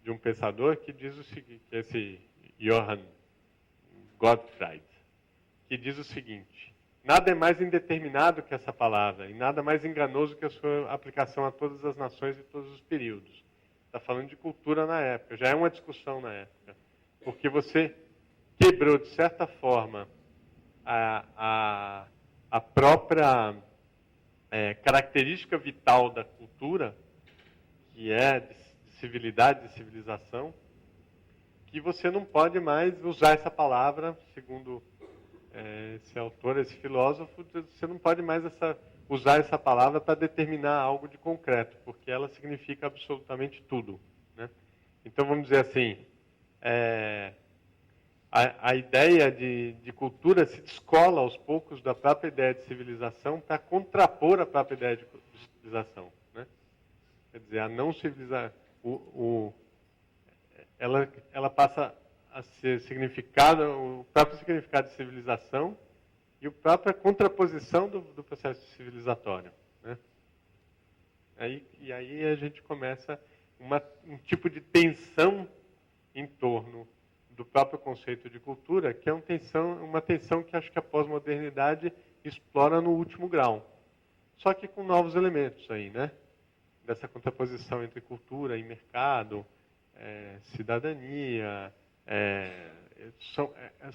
de um pensador que diz o seguinte, esse Johann Gottfried, que diz o seguinte: nada é mais indeterminado que essa palavra, e nada mais enganoso que a sua aplicação a todas as nações e todos os períodos. Está falando de cultura na época, já é uma discussão na época, porque você quebrou, de certa forma, a própria característica vital da cultura, que é de civilidade, de civilização, que você não pode mais usar essa palavra, segundo esse autor, esse filósofo, você não pode mais usar essa palavra para determinar algo de concreto, porque ela significa absolutamente tudo, né? Então, vamos dizer assim, a ideia de cultura se descola aos poucos da própria ideia de civilização para contrapor a própria ideia de civilização, né? Quer dizer, a não civilização, ela passa a ser significado, o próprio significado de civilização e a própria contraposição do processo civilizatório, né? E aí a gente começa um tipo de tensão em torno do próprio conceito de cultura, que é uma tensão que acho que a pós-modernidade explora no último grau. Só que com novos elementos aí, né? Dessa contraposição entre cultura e mercado, cidadania,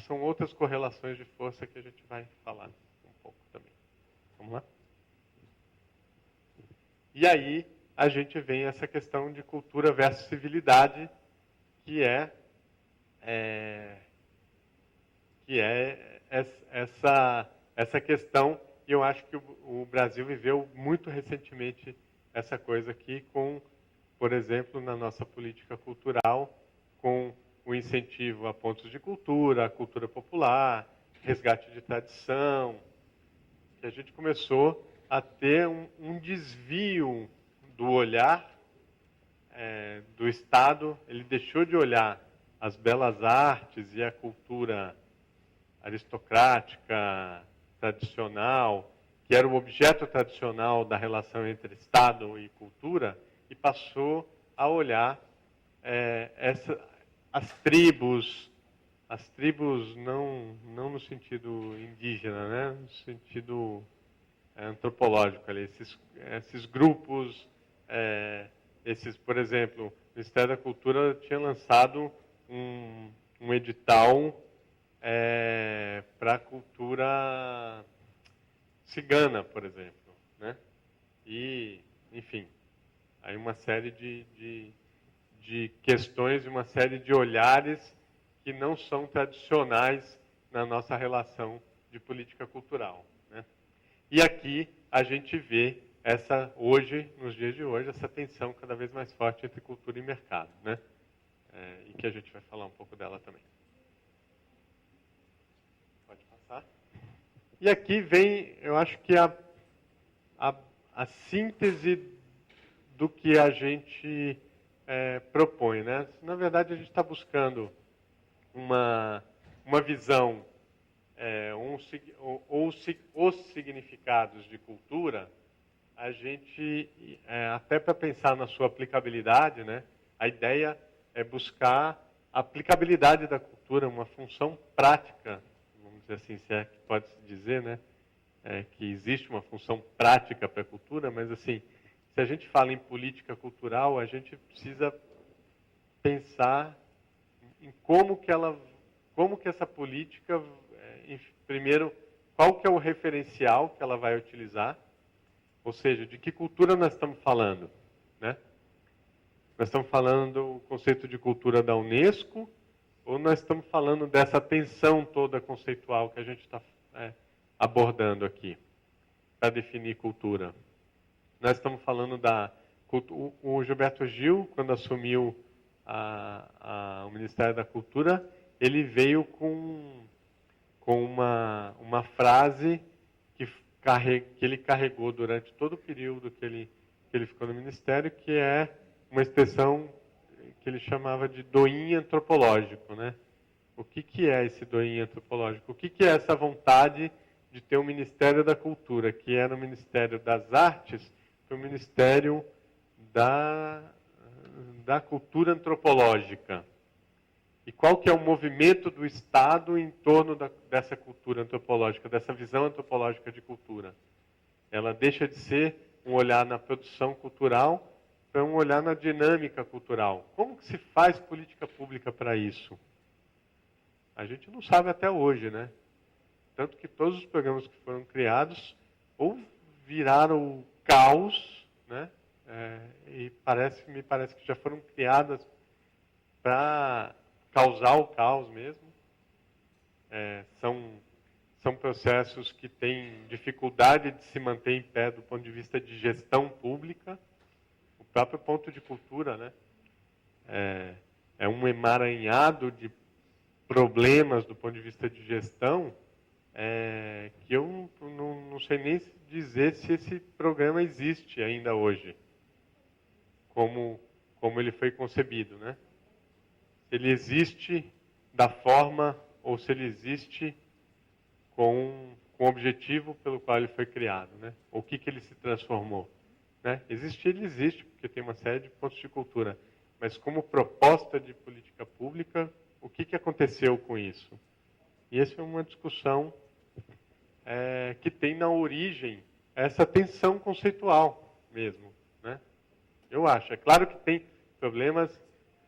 são outras correlações de força que a gente vai falar um pouco também. Vamos lá? E aí a gente vem essa questão de cultura versus civilidade, que é essa questão, e eu acho que o Brasil viveu muito recentemente essa coisa aqui com, por exemplo, na nossa política cultural, com o incentivo a pontos de cultura, a cultura popular, resgate de tradição, que a gente começou a ter um desvio do olhar do Estado. Ele deixou de olhar as belas artes e a cultura aristocrática, tradicional, que era o objeto tradicional da relação entre Estado e cultura, e passou a olhar as tribos não no sentido indígena, né? No sentido antropológico, ali, esses grupos, por exemplo, o Ministério da Cultura tinha lançado um edital para a cultura cigana, por exemplo, né? E, enfim, aí uma série de questões, uma série de olhares que não são tradicionais na nossa relação de política cultural, né? E aqui a gente vê nos dias de hoje, essa tensão cada vez mais forte entre cultura e mercado, né? E que a gente vai falar um pouco dela também. Pode passar. E aqui vem, eu acho que a síntese do que a gente propõe, né? Na verdade, a gente está buscando uma visão, os significados de cultura, a gente, até para pensar na sua aplicabilidade, né, a ideia é buscar a aplicabilidade da cultura, uma função prática, vamos dizer assim, se é que pode-se dizer, né, que existe uma função prática para a cultura, mas assim, se a gente fala em política cultural, a gente precisa pensar em como que essa política, primeiro, qual que é o referencial que ela vai utilizar, ou seja, de que cultura nós estamos falando, né? Nós estamos falando do conceito de cultura da Unesco, ou nós estamos falando dessa tensão toda conceitual que a gente está abordando aqui, para definir cultura? Nós estamos falando o Gilberto Gil, quando assumiu o Ministério da Cultura, ele veio com uma frase que ele carregou durante todo o período que ele ficou no Ministério, que é uma expressão que ele chamava de doim antropológico, né? O que é esse doim antropológico? O que é essa vontade de ter um Ministério da Cultura, que era o Ministério das Artes, para o Ministério da Cultura Antropológica? E qual que é o movimento do Estado em torno dessa cultura antropológica, dessa visão antropológica de cultura? Ela deixa de ser um olhar na produção cultural para um olhar na dinâmica cultural. Como que se faz política pública para isso? A gente não sabe até hoje, né? Tanto que todos os programas que foram criados ou viraram caos, né? E me parece que já foram criadas para causar o caos mesmo. São processos que têm dificuldade de se manter em pé do ponto de vista de gestão pública. O próprio ponto de cultura, né? É um emaranhado de problemas do ponto de vista de gestão, que eu não sei nem dizer se esse programa existe ainda hoje, como ele foi concebido, né? Se ele existe da forma ou se ele existe com o objetivo pelo qual ele foi criado, né? O que ele se transformou, né? Ele existe porque tem uma série de pontos de cultura, mas como proposta de política pública, o que aconteceu com isso? E essa é uma discussão que tem na origem essa tensão conceitual mesmo, né? Eu acho. É claro que tem problemas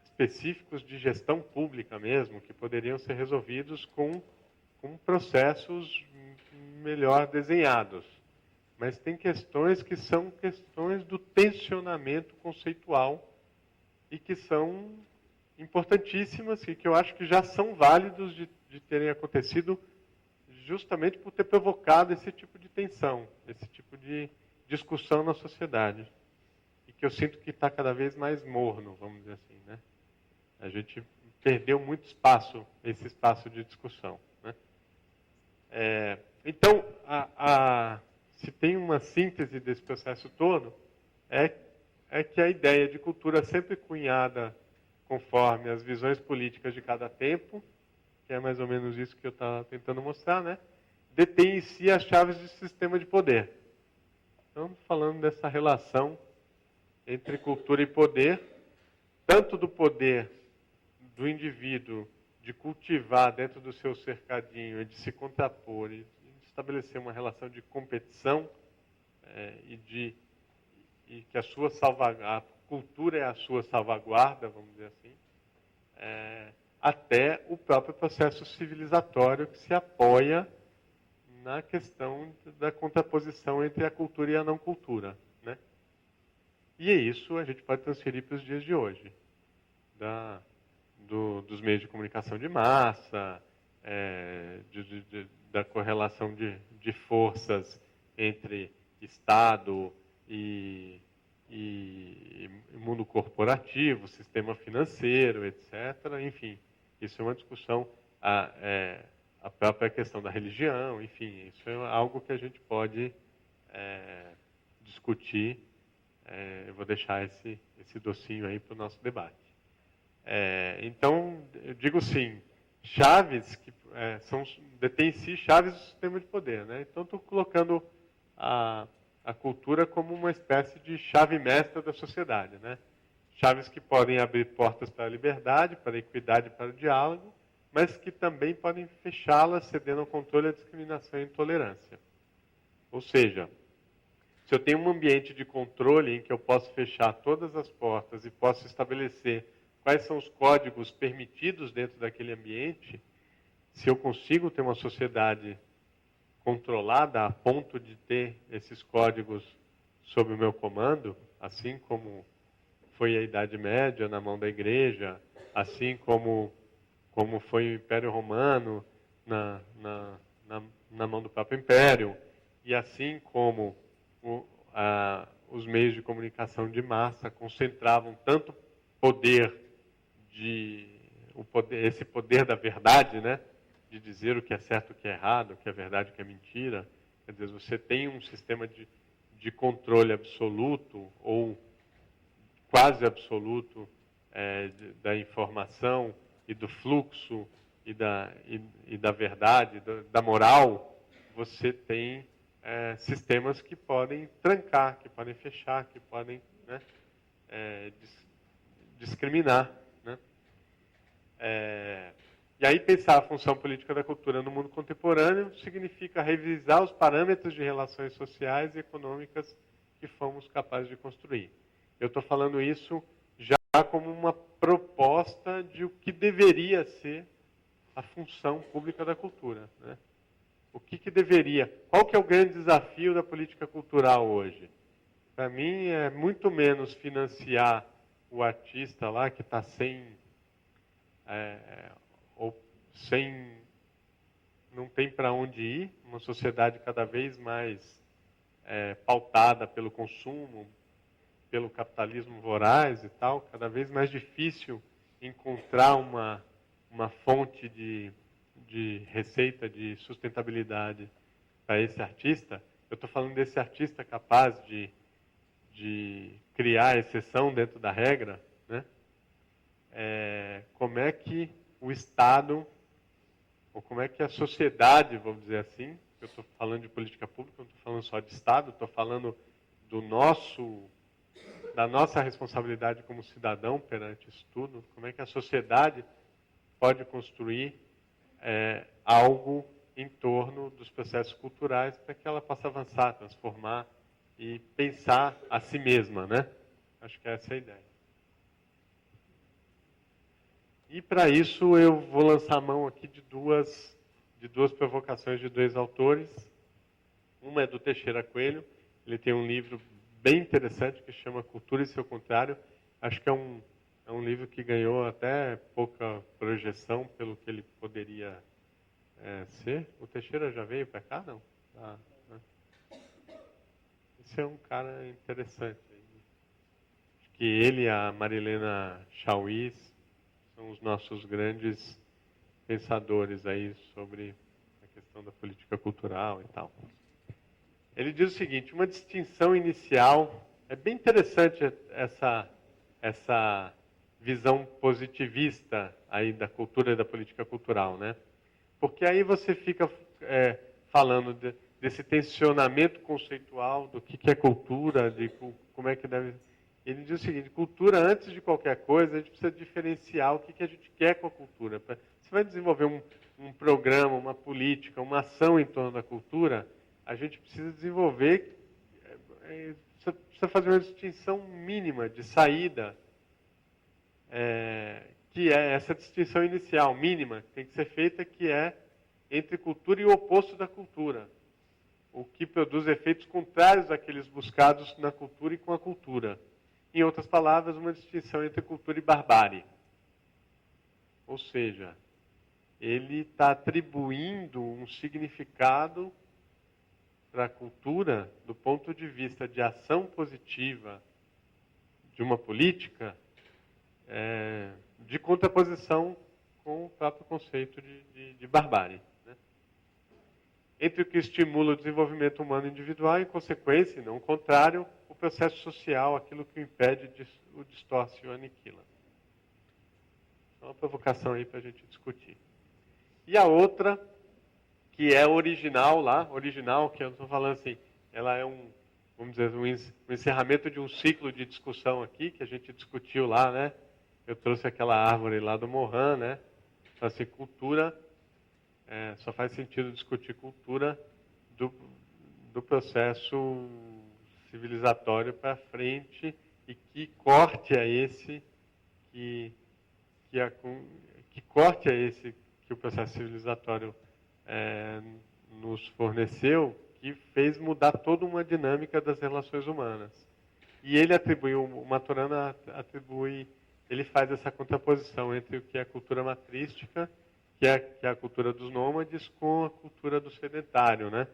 específicos de gestão pública mesmo, que poderiam ser resolvidos com processos melhor desenhados. Mas tem questões que são questões do tensionamento conceitual e que são importantíssimas e que eu acho que já são válidos de terem acontecido justamente por ter provocado esse tipo de tensão, esse tipo de discussão na sociedade. E que eu sinto que está cada vez mais morno, vamos dizer assim, né? A gente perdeu muito espaço, esse espaço de discussão, né? Então, se tem uma síntese desse processo todo, é que a ideia de cultura sempre cunhada conforme as visões políticas de cada tempo, que é mais ou menos isso que eu estava tentando mostrar, né? Detém em si as chaves do sistema de poder. Estamos falando dessa relação entre cultura e poder, tanto do poder do indivíduo de cultivar dentro do seu cercadinho e de se contrapor e de estabelecer uma relação de competição e que a cultura é a sua salvaguarda, vamos dizer assim, até o próprio processo civilizatório que se apoia na questão da contraposição entre a cultura e a não cultura, né? E isso a gente pode transferir para os dias de hoje, dos meios de comunicação de massa, da correlação de forças entre Estado e mundo corporativo, sistema financeiro, etc. Enfim, isso é uma discussão, a própria questão da religião, enfim, isso é algo que a gente pode discutir. Eu vou deixar esse docinho aí para o nosso debate. Então, eu digo sim, chaves que detêm em si chaves do sistema de poder, né? Então, estou colocando a cultura como uma espécie de chave mestra da sociedade, né? Chaves que podem abrir portas para a liberdade, para a equidade, para o diálogo, mas que também podem fechá-las, cedendo ao controle, à discriminação e à intolerância. Ou seja, se eu tenho um ambiente de controle em que eu posso fechar todas as portas e posso estabelecer quais são os códigos permitidos dentro daquele ambiente, se eu consigo ter uma sociedade controlada a ponto de ter esses códigos sob o meu comando, assim como foi a Idade Média na mão da Igreja, assim como foi o Império Romano na mão do próprio Império, e assim como os meios de comunicação de massa concentravam tanto esse poder da verdade, né, de dizer o que é certo, o que é errado, o que é verdade, o que é mentira. Quer dizer, você tem um sistema de controle absoluto ou quase absoluto da informação e do fluxo e da verdade, da moral. Você tem sistemas que podem trancar, que podem fechar, que podem, né, discriminar. Né? E aí pensar a função política da cultura no mundo contemporâneo significa revisar os parâmetros de relações sociais e econômicas que fomos capazes de construir. Eu estou falando isso já como uma proposta de o que deveria ser a função pública da cultura. Né? O que deveria... Qual que é o grande desafio da política cultural hoje? Para mim, é muito menos financiar o artista lá que está não tem para onde ir, uma sociedade cada vez mais pautada pelo consumo, pelo capitalismo voraz e tal, cada vez mais difícil encontrar uma fonte de receita, de sustentabilidade para esse artista. Eu estou falando desse artista capaz de criar exceção dentro da regra, né? Como é que o Estado, ou como é que a sociedade, vamos dizer assim, eu estou falando de política pública, não estou falando só de Estado, estou falando da nossa responsabilidade como cidadão perante isso tudo, como é que a sociedade pode construir algo em torno dos processos culturais para que ela possa avançar, transformar e pensar a si mesma, né? Acho que essa é a ideia. E para isso eu vou lançar a mão aqui de duas provocações de dois autores. Uma é do Teixeira Coelho, ele tem um livro bem interessante que chama Cultura e Seu Contrário. Acho que é um livro que ganhou até pouca projeção pelo que ele poderia ser. O Teixeira já veio para cá, não? Né? Esse é um cara interessante. Acho que ele e a Marilena Chauís são os nossos grandes pensadores aí sobre a questão da política cultural e tal. Ele diz o seguinte, uma distinção inicial, é bem interessante essa visão positivista aí da cultura e da política cultural, né? Porque aí você fica falando desse tensionamento conceitual do que é cultura, de como é que deve... Ele diz o seguinte, cultura, antes de qualquer coisa, a gente precisa diferenciar o que a gente quer com a cultura. Você vai desenvolver um programa, uma política, uma ação em torno da cultura, a gente precisa desenvolver, precisa fazer uma distinção mínima de saída, que é essa distinção inicial, mínima, que tem que ser feita, que é entre cultura e o oposto da cultura. O que produz efeitos contrários àqueles buscados na cultura e com a cultura. Em outras palavras, uma distinção entre cultura e barbárie. Ou seja, ele está atribuindo um significado para a cultura do ponto de vista de ação positiva de uma política, de contraposição com o próprio conceito de barbárie. Né? Entre o que estimula o desenvolvimento humano individual e, em consequência, e não o contrário, o processo social, aquilo que o impede, o distorce e o aniquila. É uma provocação aí para a gente discutir. E a outra, que é original lá, original, que eu estou falando assim, ela é vamos dizer, um encerramento de um ciclo de discussão aqui, que a gente discutiu lá, né? Eu trouxe aquela árvore lá do Mohan, né? Então, assim, cultura, só faz sentido discutir cultura do processo civilizatório para frente e que corte a esse que corte a esse que o processo civilizatório nos forneceu, que fez mudar toda uma dinâmica das relações humanas. E ele o Maturana ele faz essa contraposição entre o que é a cultura matrística, que é a cultura dos nômades, com a cultura do sedentário, né?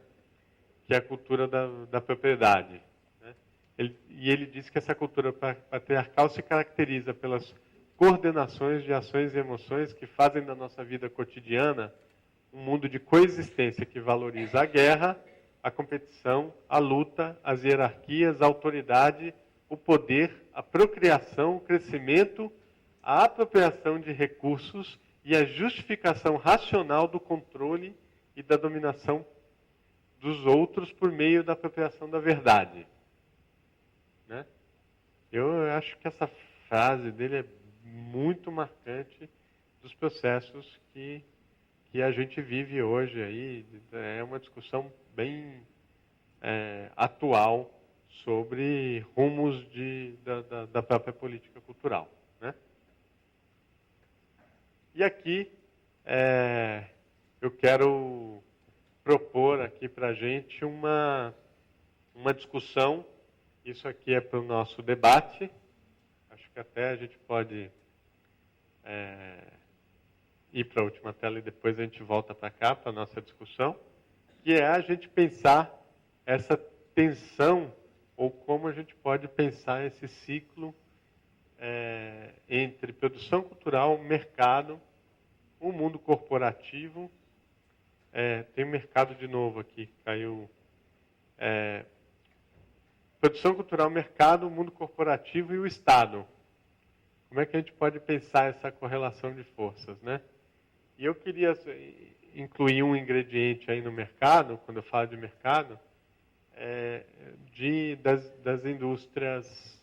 Que é a cultura da propriedade. Né? Ele diz que essa cultura patriarcal se caracteriza pelas coordenações de ações e emoções que fazem da nossa vida cotidiana um mundo de coexistência que valoriza a guerra, a competição, a luta, as hierarquias, a autoridade, o poder, a procriação, o crescimento, a apropriação de recursos e a justificação racional do controle e da dominação dos outros por meio da apropriação da verdade. Né? Eu acho que essa frase dele é muito marcante dos processos que a gente vive hoje aí. É uma discussão bem atual sobre rumos da própria política cultural. Né? E aqui eu quero propor aqui para a gente uma discussão. Isso aqui é para o nosso debate. Acho que até a gente pode ir para a última tela e depois a gente volta para cá, para a nossa discussão, que é a gente pensar essa tensão, ou como a gente pode pensar esse ciclo entre produção cultural, mercado, o mundo corporativo. Tem mercado de novo aqui, caiu. Produção cultural, mercado, o mundo corporativo e o Estado. Como é que a gente pode pensar essa correlação de forças, né? E eu queria incluir um ingrediente aí no mercado, quando eu falo de mercado, das indústrias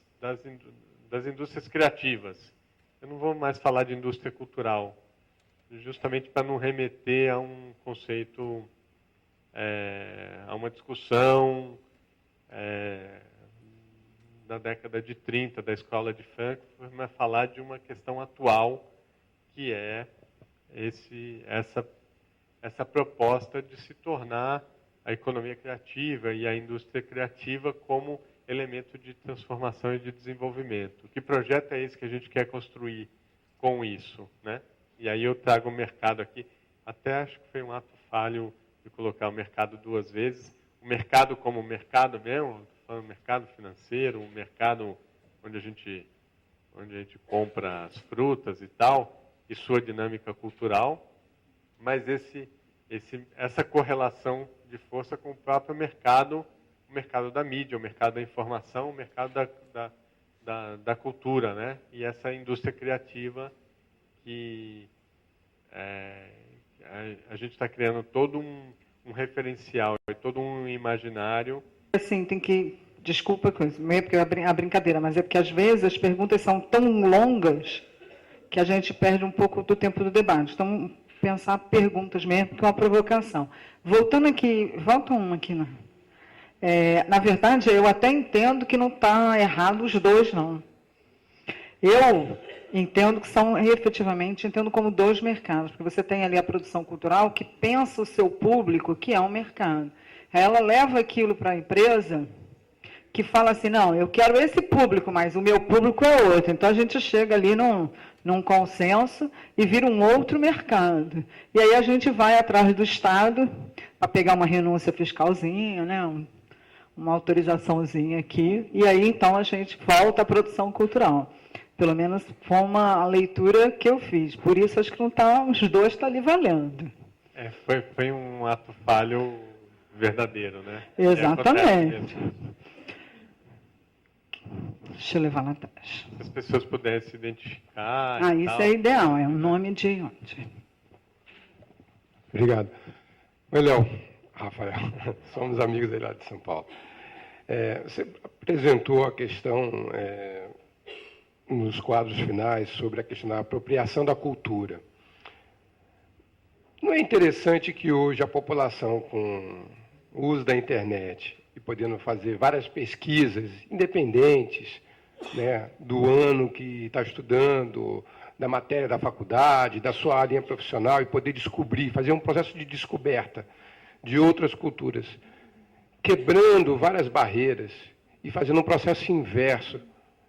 criativas. Eu não vou mais falar de indústria cultural, justamente para não remeter a um conceito, a uma discussão da década de 30 da Escola de Frankfurt, mas falar de uma questão atual, que é essa proposta de se tornar a economia criativa e a indústria criativa como elemento de transformação e de desenvolvimento. Que projeto é esse que a gente quer construir com isso, né? E aí eu trago o mercado aqui. Até acho que foi um ato falho de colocar o mercado duas vezes. O mercado como mercado mesmo, falando mercado financeiro, um mercado onde a gente compra as frutas e tal, e sua dinâmica cultural, mas essa correlação de força com o próprio mercado, o mercado da mídia, o mercado da informação, o mercado da cultura, né? E essa indústria criativa que a gente está criando todo um referencial e todo um imaginário. Assim, tem que... Desculpa, meio porque a brincadeira, mas é porque às vezes as perguntas são tão longas que a gente perde um pouco do tempo do debate. Então, pensar perguntas mesmo, que é uma provocação. Volta uma aqui. Na verdade, eu até entendo que não está errado os dois, não. Eu entendo que são, efetivamente, entendo como dois mercados, porque você tem ali a produção cultural que pensa o seu público, que é um mercado. Ela leva aquilo para a empresa que fala assim, não, eu quero esse público, mas o meu público é outro. Então, a gente chega ali num consenso e vira um outro mercado. E aí a gente vai atrás do Estado para pegar uma renúncia fiscalzinha, né, uma autorizaçãozinha aqui, e aí, então, a gente volta à produção cultural. Pelo menos foi uma leitura que eu fiz. Por isso, acho que não tá, os dois estão ali valendo. Foi um ato falho verdadeiro, né? Exatamente. Deixa eu levar lá atrás. Se as pessoas pudessem se identificar. Isso é ideal, é o nome de onde? Obrigado. Oi, Léo. Rafael, somos amigos aí lá de São Paulo. Você apresentou a questão nos quadros finais sobre a questão da apropriação da cultura. Não é interessante que hoje a população, com o uso da internet e podendo fazer várias pesquisas independentes, né, do ano que está estudando, da matéria da faculdade, da sua área profissional, e poder descobrir, fazer um processo de descoberta de outras culturas, quebrando várias barreiras e fazendo um processo inverso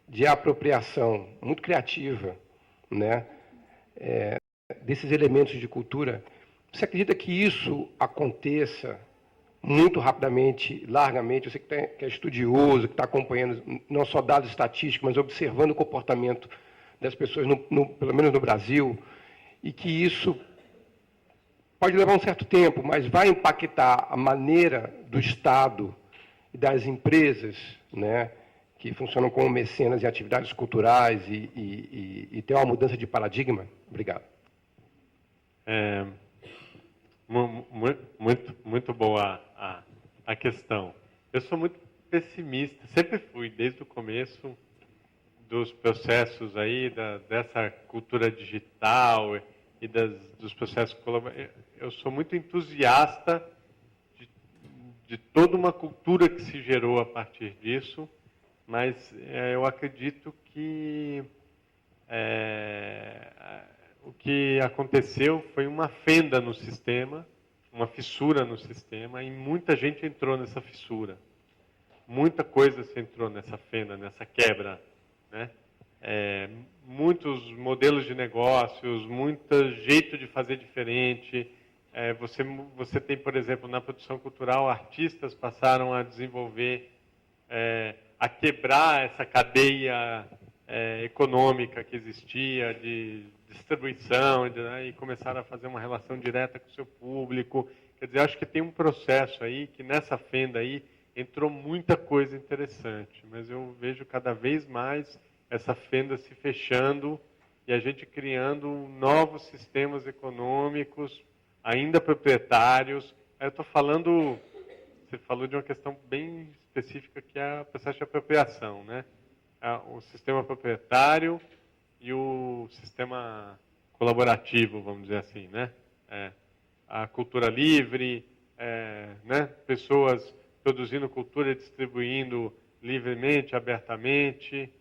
de apropriação muito criativa, né, desses elementos de cultura. Você acredita que isso aconteça muito rapidamente, largamente? Você que é estudioso, que está acompanhando não só dados estatísticos, mas observando o comportamento das pessoas, pelo menos no Brasil, e que isso pode levar um certo tempo, mas vai impactar a maneira do Estado e das empresas, né, que funcionam como mecenas em atividades culturais e ter uma mudança de paradigma? Obrigado. Muito boa a questão. Eu sou muito pessimista, sempre fui, desde o começo dos processos aí, dessa cultura digital e dos processos colaborativos. Eu sou muito entusiasta de toda uma cultura que se gerou a partir disso, mas eu acredito que o que aconteceu foi uma fenda no sistema, uma fissura no sistema, e muita gente entrou nessa fissura. Muita coisa se entrou nessa fenda, nessa quebra, né? Muitos modelos de negócios, muito jeito de fazer diferente. Você tem, por exemplo, na produção cultural, artistas passaram a desenvolver, a quebrar essa cadeia econômica que existia de distribuição, né, e começaram a fazer uma relação direta com o seu público. Quer dizer, acho que tem um processo aí que nessa fenda aí entrou muita coisa interessante, mas eu vejo cada vez mais essa fenda se fechando e a gente criando novos sistemas econômicos, ainda proprietários. Eu estou falando, você falou de uma questão bem específica que é o processo de apropriação, né? O sistema proprietário e o sistema colaborativo, vamos dizer assim, né? A cultura livre, né? Pessoas produzindo cultura e distribuindo livremente, abertamente,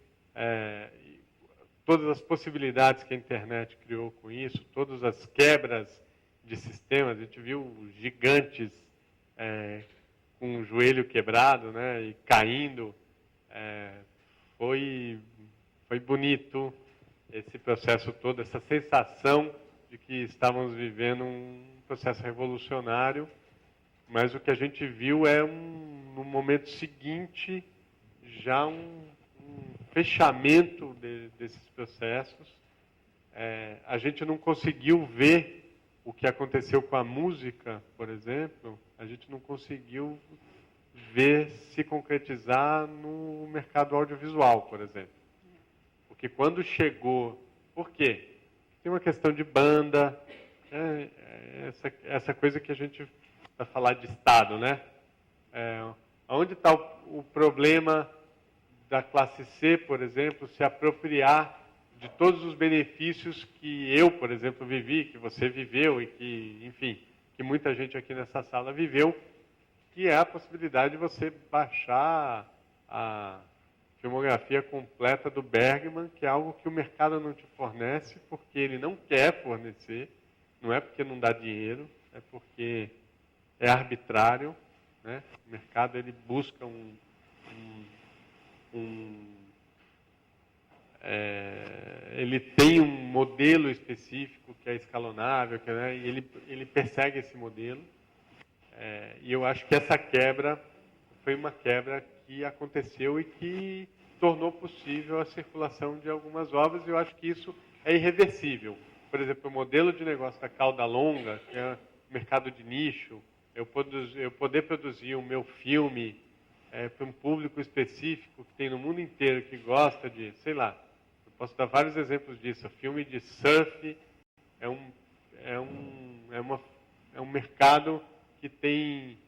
todas as possibilidades que a internet criou com isso, todas as quebras de sistemas. A gente viu gigantes com o joelho quebrado, né, e caindo. Foi bonito esse processo todo, essa sensação de que estávamos vivendo um processo revolucionário, mas o que a gente viu no momento seguinte, já um fechamento desses processos. A gente não conseguiu ver o que aconteceu com a música, por exemplo, a gente não conseguiu ver se concretizar no mercado audiovisual, por exemplo. Porque quando chegou... Por quê? Tem uma questão de banda, essa coisa que a gente vai falar de Estado, né? Onde está o problema da classe C, por exemplo, se apropriar de todos os benefícios que eu, por exemplo, vivi, que você viveu e que, enfim, que muita gente aqui nessa sala viveu, que é a possibilidade de você baixar a filmografia completa do Bergman, que é algo que o mercado não te fornece, porque ele não quer fornecer, não é porque não dá dinheiro, é porque é arbitrário, né? O mercado ele busca ele tem um modelo específico que é escalonável, né, e ele persegue esse modelo. E eu acho que essa quebra foi uma quebra que aconteceu e que tornou possível a circulação de algumas obras, e eu acho que isso é irreversível. Por exemplo, o modelo de negócio da cauda longa, que é o mercado de nicho, eu poder produzir o meu filme para um público específico que tem no mundo inteiro que gosta de, sei lá, eu posso dar vários exemplos disso. O filme de surf é um mercado que tem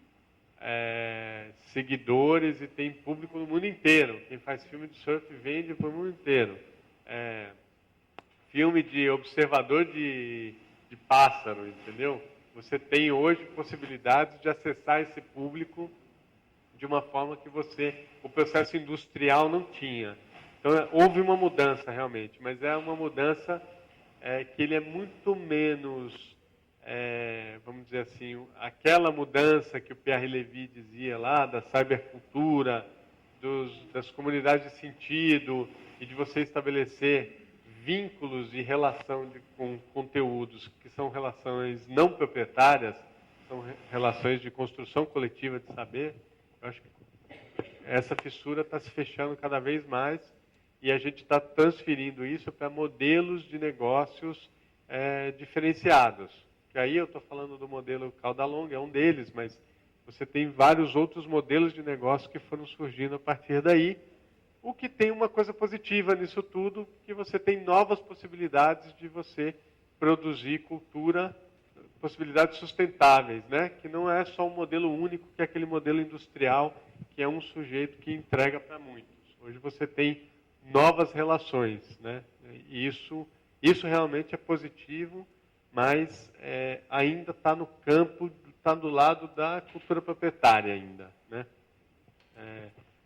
seguidores e tem público no mundo inteiro. Quem faz filme de surf vende para o mundo inteiro. Filme de observador de pássaro, entendeu? Você tem hoje possibilidades de acessar esse público de uma forma que o processo industrial não tinha. Então, houve uma mudança realmente, mas é uma mudança que ele é muito menos, vamos dizer assim, aquela mudança que o Pierre Levy dizia lá, da cybercultura, das comunidades de sentido, e de você estabelecer vínculos de relação com conteúdos que são relações não proprietárias, são relações de construção coletiva de saber. Eu acho que essa fissura está se fechando cada vez mais e a gente está transferindo isso para modelos de negócios diferenciados. Que aí eu estou falando do modelo cauda longa, é um deles, mas você tem vários outros modelos de negócio que foram surgindo a partir daí. O que tem uma coisa positiva nisso tudo, que você tem novas possibilidades de você produzir cultura, possibilidades sustentáveis, né? Que não é só um modelo único, que é aquele modelo industrial, que é um sujeito que entrega para muitos. Hoje você tem novas relações, né? E isso realmente é positivo, mas ainda está no campo, está do lado da cultura proprietária ainda, né?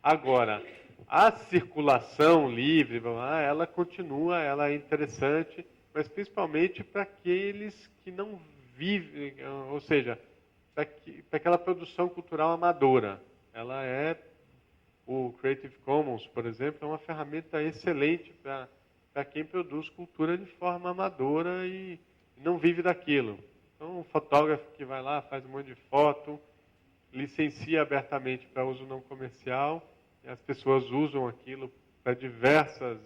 Agora, a circulação livre, ela continua, ela é interessante, mas principalmente para aqueles que não vivem, ou seja, para aquela produção cultural amadora. O Creative Commons, por exemplo, é uma ferramenta excelente para quem produz cultura de forma amadora e não vive daquilo. Então, um fotógrafo que vai lá, faz um monte de foto, licencia abertamente para uso não comercial, e as pessoas usam aquilo para diversos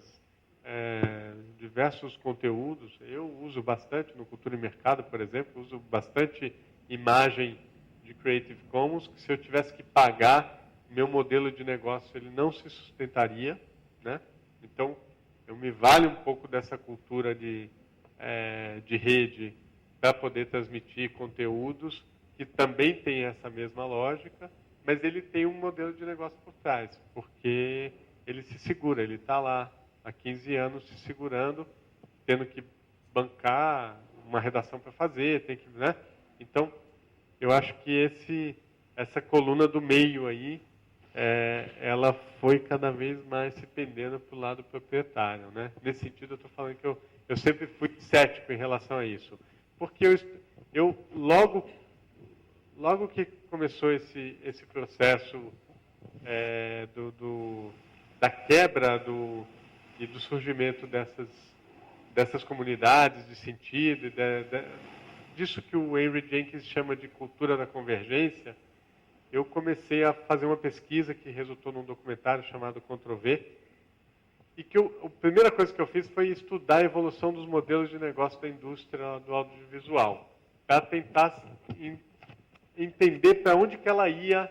conteúdos. Eu uso bastante no Cultura e Mercado, por exemplo, uso bastante imagem de Creative Commons, que se eu tivesse que pagar, meu modelo de negócio ele não se sustentaria, né? Então, eu me valho um pouco dessa cultura de rede para poder transmitir conteúdos que também tem essa mesma lógica, mas ele tem um modelo de negócio por trás, porque ele se segura, ele está lá há 15 anos se segurando, tendo que bancar uma redação para fazer, né? Então, eu acho que essa coluna do meio aí, ela foi cada vez mais se pendendo para o lado proprietário, né? Nesse sentido, eu estou falando que eu sempre fui cético em relação a isso, porque eu logo que começou esse processo da quebra e do surgimento dessas comunidades de sentido, disso que o Henry Jenkins chama de cultura da convergência, eu comecei a fazer uma pesquisa que resultou num documentário chamado Ctrl+V, e que a primeira coisa que eu fiz foi estudar a evolução dos modelos de negócio da indústria do audiovisual, para tentar entender para onde que ela ia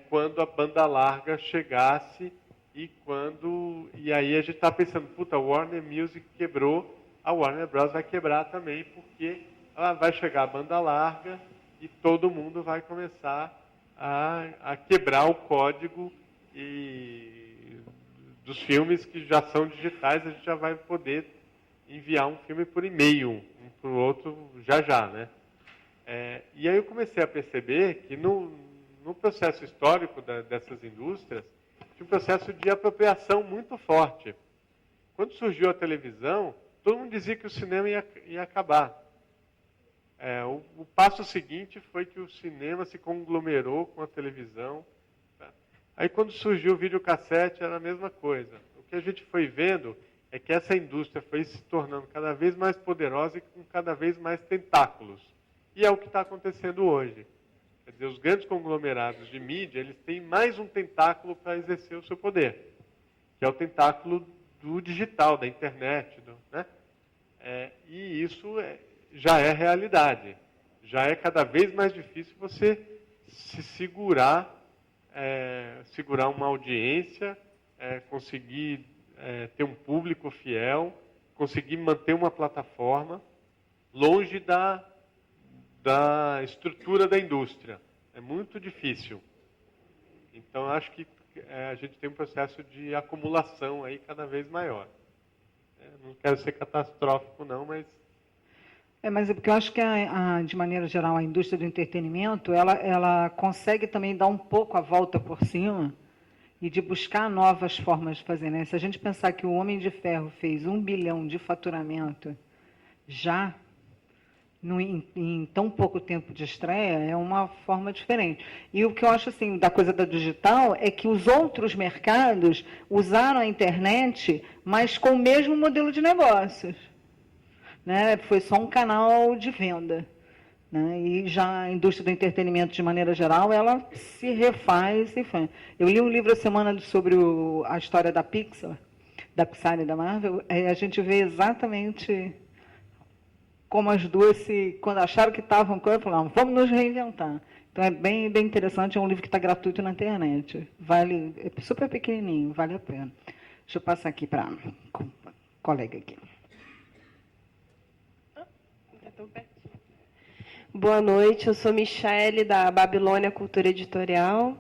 quando a banda larga chegasse e aí a gente está pensando, puta, a Warner Music quebrou, a Warner Bros. Vai quebrar também, porque ela vai chegar a banda larga e todo mundo vai começar a quebrar o código dos filmes que já são digitais, a gente já vai poder enviar um filme por e-mail, um para o outro já, né? E aí eu comecei a perceber que no processo histórico dessas indústrias, tinha um processo de apropriação muito forte. Quando surgiu a televisão, todo mundo dizia que o cinema ia acabar. O passo seguinte foi que o cinema se conglomerou com a televisão. Tá? Aí quando surgiu o videocassete, era a mesma coisa. O que a gente foi vendo é que essa indústria foi se tornando cada vez mais poderosa e com cada vez mais tentáculos. E é o que está acontecendo hoje. Quer dizer, os grandes conglomerados de mídia, eles têm mais um tentáculo para exercer o seu poder, que é o tentáculo do digital, da internet, né? E isso já é realidade. Já é cada vez mais difícil você se segurar uma audiência, conseguir ter um público fiel, conseguir manter uma plataforma longe da estrutura da indústria. É muito difícil. Então, acho que a gente tem um processo de acumulação aí cada vez maior. Não quero ser catastrófico, não, mas... Mas é porque eu acho que, de maneira geral, a indústria do entretenimento, ela consegue também dar um pouco a volta por cima e de buscar novas formas de fazer. Né? Se a gente pensar que o Homem de Ferro fez 1 bilhão de faturamento já em tão pouco tempo de estreia, é uma forma diferente. E o que eu acho assim, da coisa da digital é que os outros mercados usaram a internet, mas com o mesmo modelo de negócios. Né? Foi só um canal de venda. Né? E já a indústria do entretenimento, de maneira geral, ela se refaz. Eu li um livro essa semana sobre a história da Pixar e da Marvel, a gente vê exatamente como as duas, quando acharam que estavam, falaram, vamos nos reinventar. Então é bem interessante, é um livro que está gratuito na internet. É super pequenininho, vale a pena. Deixa eu passar aqui para o colega aqui. Boa noite, eu sou Michele, da Babilônia Cultura Editorial.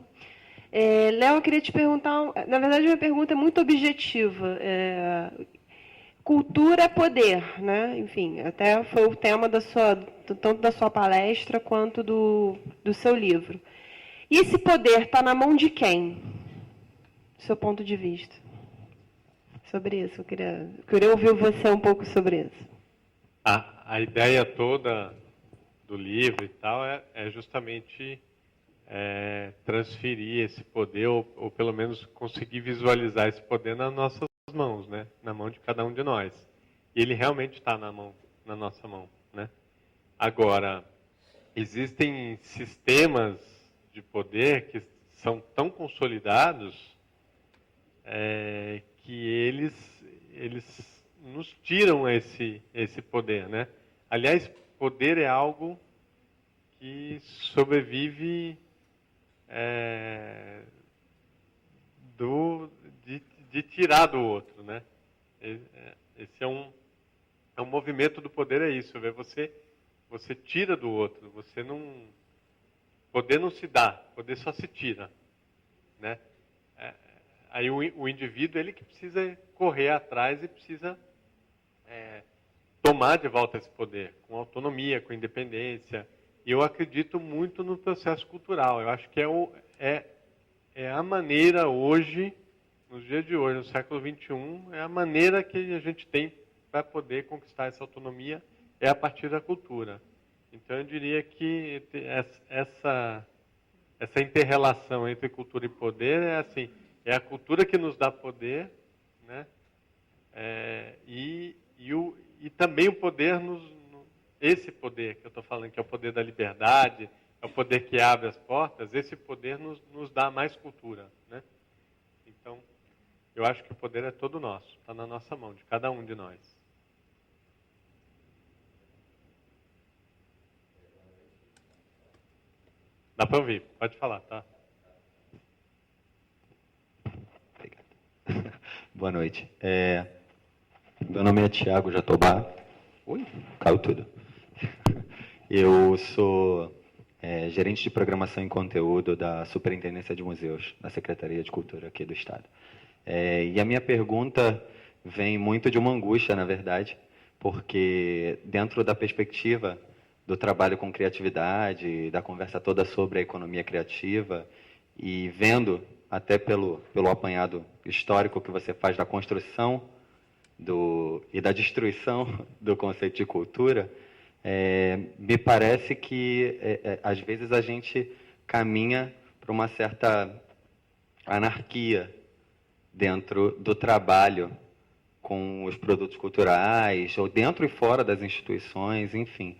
Léo, eu queria te perguntar, na verdade, minha pergunta é muito objetiva. Cultura é poder, né? Enfim, até foi o tema tanto da sua palestra quanto do seu livro. E esse poder está na mão de quem? Do seu ponto de vista. Sobre isso, eu queria ouvir você um pouco sobre isso. A ideia toda do livro e tal é justamente transferir esse poder, ou pelo menos conseguir visualizar esse poder nas nossas mãos, né? Na mão de cada um de nós. E ele realmente está na nossa mão, né? Agora, existem sistemas de poder que são tão consolidados que eles nos tiram esse poder, né? Aliás, poder é algo que sobrevive de tirar do outro, né? Esse é um movimento do poder, é isso. Você tira do outro. Poder não se dá, poder só se tira, né? Aí o indivíduo ele que precisa correr atrás e precisa tomar de volta esse poder com autonomia, com independência. E eu acredito muito no processo cultural. Eu acho que é a maneira hoje, nos dias de hoje, no século XXI, é a maneira que a gente tem para poder conquistar essa autonomia, é a partir da cultura. Então, eu diria que essa inter-relação entre cultura e poder é a cultura que nos dá poder, né? E também o poder, esse poder que eu estou falando, que é o poder da liberdade, é o poder que abre as portas, esse poder nos dá mais cultura, né? Então, eu acho que o poder é todo nosso, está na nossa mão, de cada um de nós. Dá para ouvir, pode falar, tá? Obrigado. Boa noite. Meu nome é Tiago Jatobá. Oi, caiu tudo. Eu sou gerente de programação e conteúdo da Superintendência de Museus, da Secretaria de Cultura aqui do Estado. E a minha pergunta vem muito de uma angústia, na verdade, porque dentro da perspectiva do trabalho com criatividade, da conversa toda sobre a economia criativa, e vendo até pelo apanhado histórico que você faz da construção e da destruição do conceito de cultura, me parece que, às vezes, a gente caminha para uma certa anarquia dentro do trabalho com os produtos culturais, ou dentro e fora das instituições, enfim.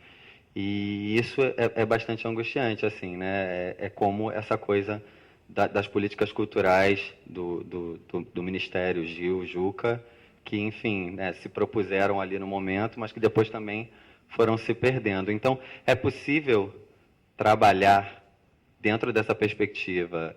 E isso é bastante angustiante, assim, né? É como essa coisa das políticas culturais do Ministério Gil, Juca, que, enfim, né, se propuseram ali no momento, mas que depois também foram se perdendo. Então, é possível trabalhar dentro dessa perspectiva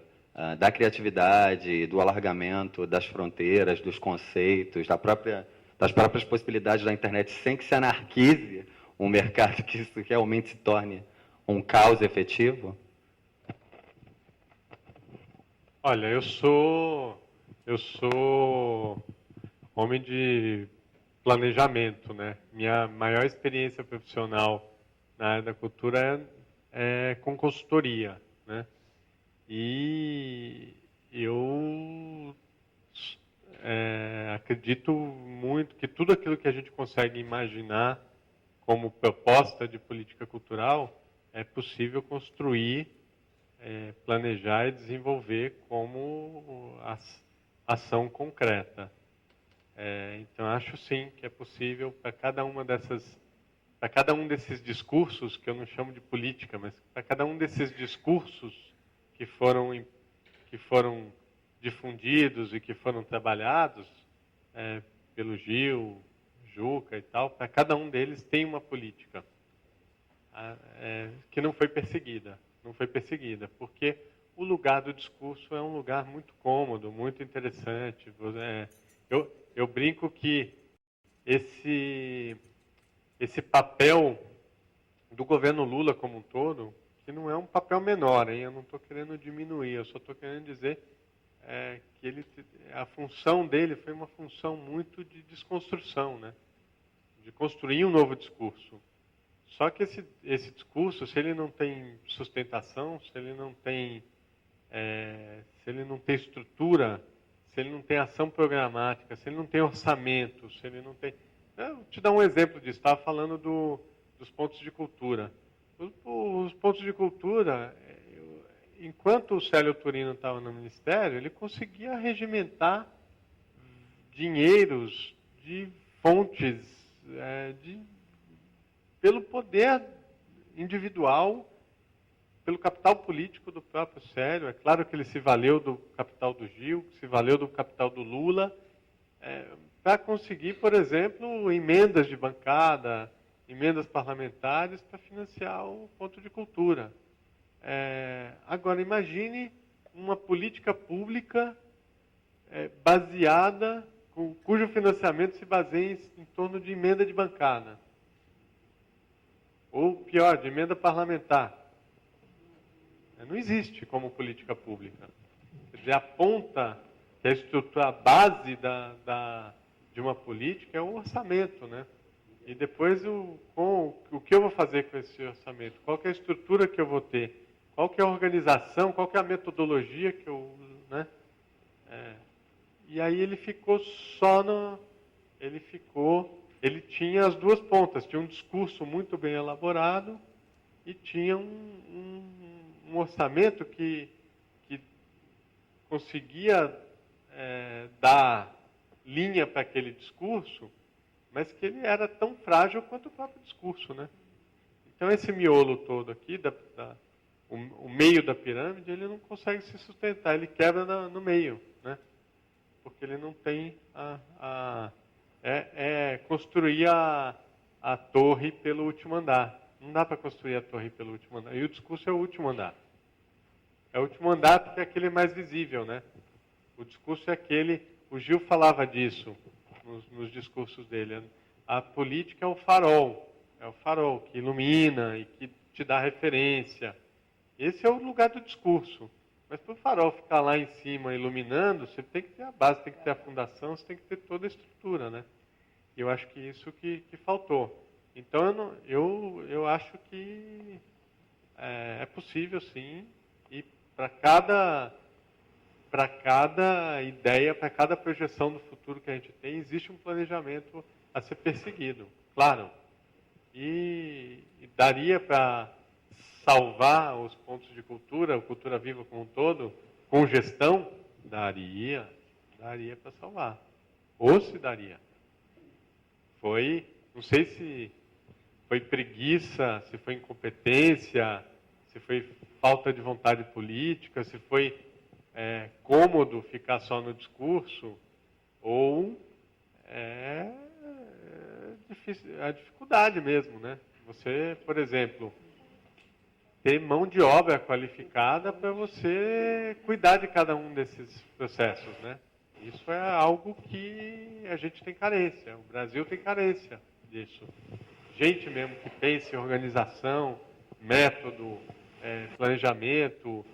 da criatividade, do alargamento das fronteiras, dos conceitos, das próprias possibilidades da internet, sem que se anarquize um mercado, que isso realmente se torne um caos efetivo? Olha, eu sou homem de planejamento, né? Minha maior experiência profissional na área da cultura é com consultoria, né? E eu acredito muito que tudo aquilo que a gente consegue imaginar como proposta de política cultural é possível construir, planejar e desenvolver como ação concreta. Então, acho sim que é possível para cada um desses discursos, que eu não chamo de política, mas para cada um desses discursos que foram difundidos e que foram trabalhados pelo Gil, Juca e tal, para cada um deles tem uma política que não foi perseguida. Não foi perseguida, porque o lugar do discurso é um lugar muito cômodo, muito interessante. Eu brinco que esse papel do governo Lula como um todo, que não é um papel menor, hein? Eu não estou querendo diminuir, eu só estou querendo dizer que a função dele foi uma função muito de desconstrução, né? De construir um novo discurso. Só que esse discurso, se ele não tem sustentação, se ele não tem estrutura, se ele não tem ação programática, se ele não tem orçamento, se ele não tem... Eu vou te dar um exemplo disso. Estava falando dos pontos de cultura. Os pontos de cultura, enquanto o Célio Turino estava no Ministério, ele conseguia regimentar dinheiros de fontes, pelo poder individual, pelo capital político do próprio Célio. É claro que ele se valeu do capital do Gil, se valeu do capital do Lula, para conseguir, por exemplo, emendas de bancada, emendas parlamentares para financiar o ponto de cultura. Agora, imagine uma política pública baseada, cujo financiamento se baseia em torno de emenda de bancada. Ou pior, de emenda parlamentar. Não existe como política pública. Quer dizer, aponta que a estrutura, a base de uma política é o orçamento, né? E depois o que eu vou fazer com esse orçamento? Qual que é a estrutura que eu vou ter? Qual que é a organização? Qual que é a metodologia que eu uso, né? E aí ele ficou ele tinha as duas pontas, tinha um discurso muito bem elaborado e tinha um orçamento que conseguia dar linha para aquele discurso, mas que ele era tão frágil quanto o próprio discurso, né? Então esse miolo todo aqui, o meio da pirâmide, ele não consegue se sustentar, ele quebra no meio, né? Porque ele não tem construir a torre pelo último andar. Não dá para construir a torre pelo último andar. E o discurso é o último andar. É o último andar porque é aquele mais visível, né? O discurso é aquele... O Gil falava disso nos discursos dele. A política é o farol que ilumina e que te dá referência. Esse é o lugar do discurso. Mas para o farol ficar lá em cima iluminando, você tem que ter a base, tem que ter a fundação, você tem que ter toda a estrutura, né? E eu acho que isso que faltou. Então, eu acho que é possível, sim, e para cada ideia, para cada projeção do futuro que a gente tem, existe um planejamento a ser perseguido, claro. E daria para salvar os pontos de cultura, a cultura viva como um todo, com gestão? Daria para salvar. Ou se daria. Não sei se foi preguiça, se foi incompetência, se foi falta de vontade política, se foi cômodo ficar só no discurso, ou a dificuldade mesmo, né? Você, por exemplo, ter mão de obra qualificada para você cuidar de cada um desses processos, né? Isso é algo que a gente tem carência, o Brasil tem carência disso. Gente mesmo que pense em organização, método, planejamento,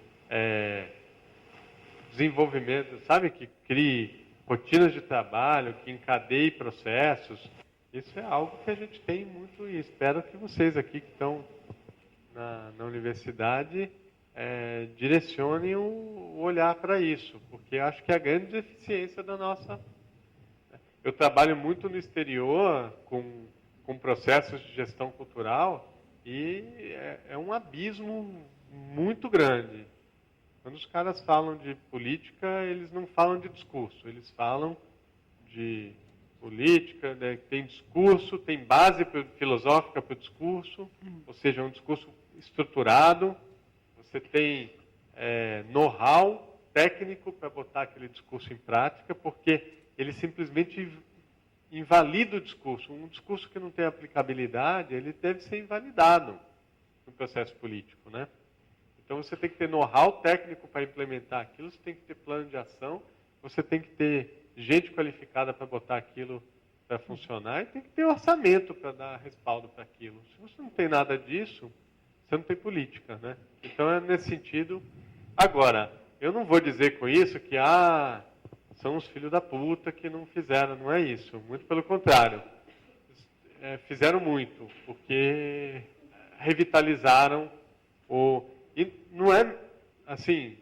desenvolvimento, sabe, que crie rotinas de trabalho, que encadeie processos. Isso é algo que a gente tem muito e espero que vocês aqui que estão na universidade direcionem o olhar para isso, porque acho que é a grande deficiência da nossa... Eu trabalho muito no exterior com processos de gestão cultural e é um abismo muito grande. Quando os caras falam de política, eles não falam de discurso, eles falam de política, né? Tem discurso, tem base filosófica para o discurso, ou seja, um discurso estruturado, você tem know-how técnico para botar aquele discurso em prática, porque ele simplesmente invalida o discurso. Um discurso que não tem aplicabilidade, ele deve ser invalidado no processo político, né? Então você tem que ter know-how técnico para implementar aquilo, você tem que ter plano de ação, você tem que ter gente qualificada para botar aquilo para funcionar e tem que ter orçamento para dar respaldo para aquilo. Se você não tem nada disso, você não tem política, né? Então é nesse sentido. Agora, eu não vou dizer com isso que são os filhos da puta que não fizeram, não é isso. Muito pelo contrário. Fizeram muito, porque revitalizaram E não é, assim,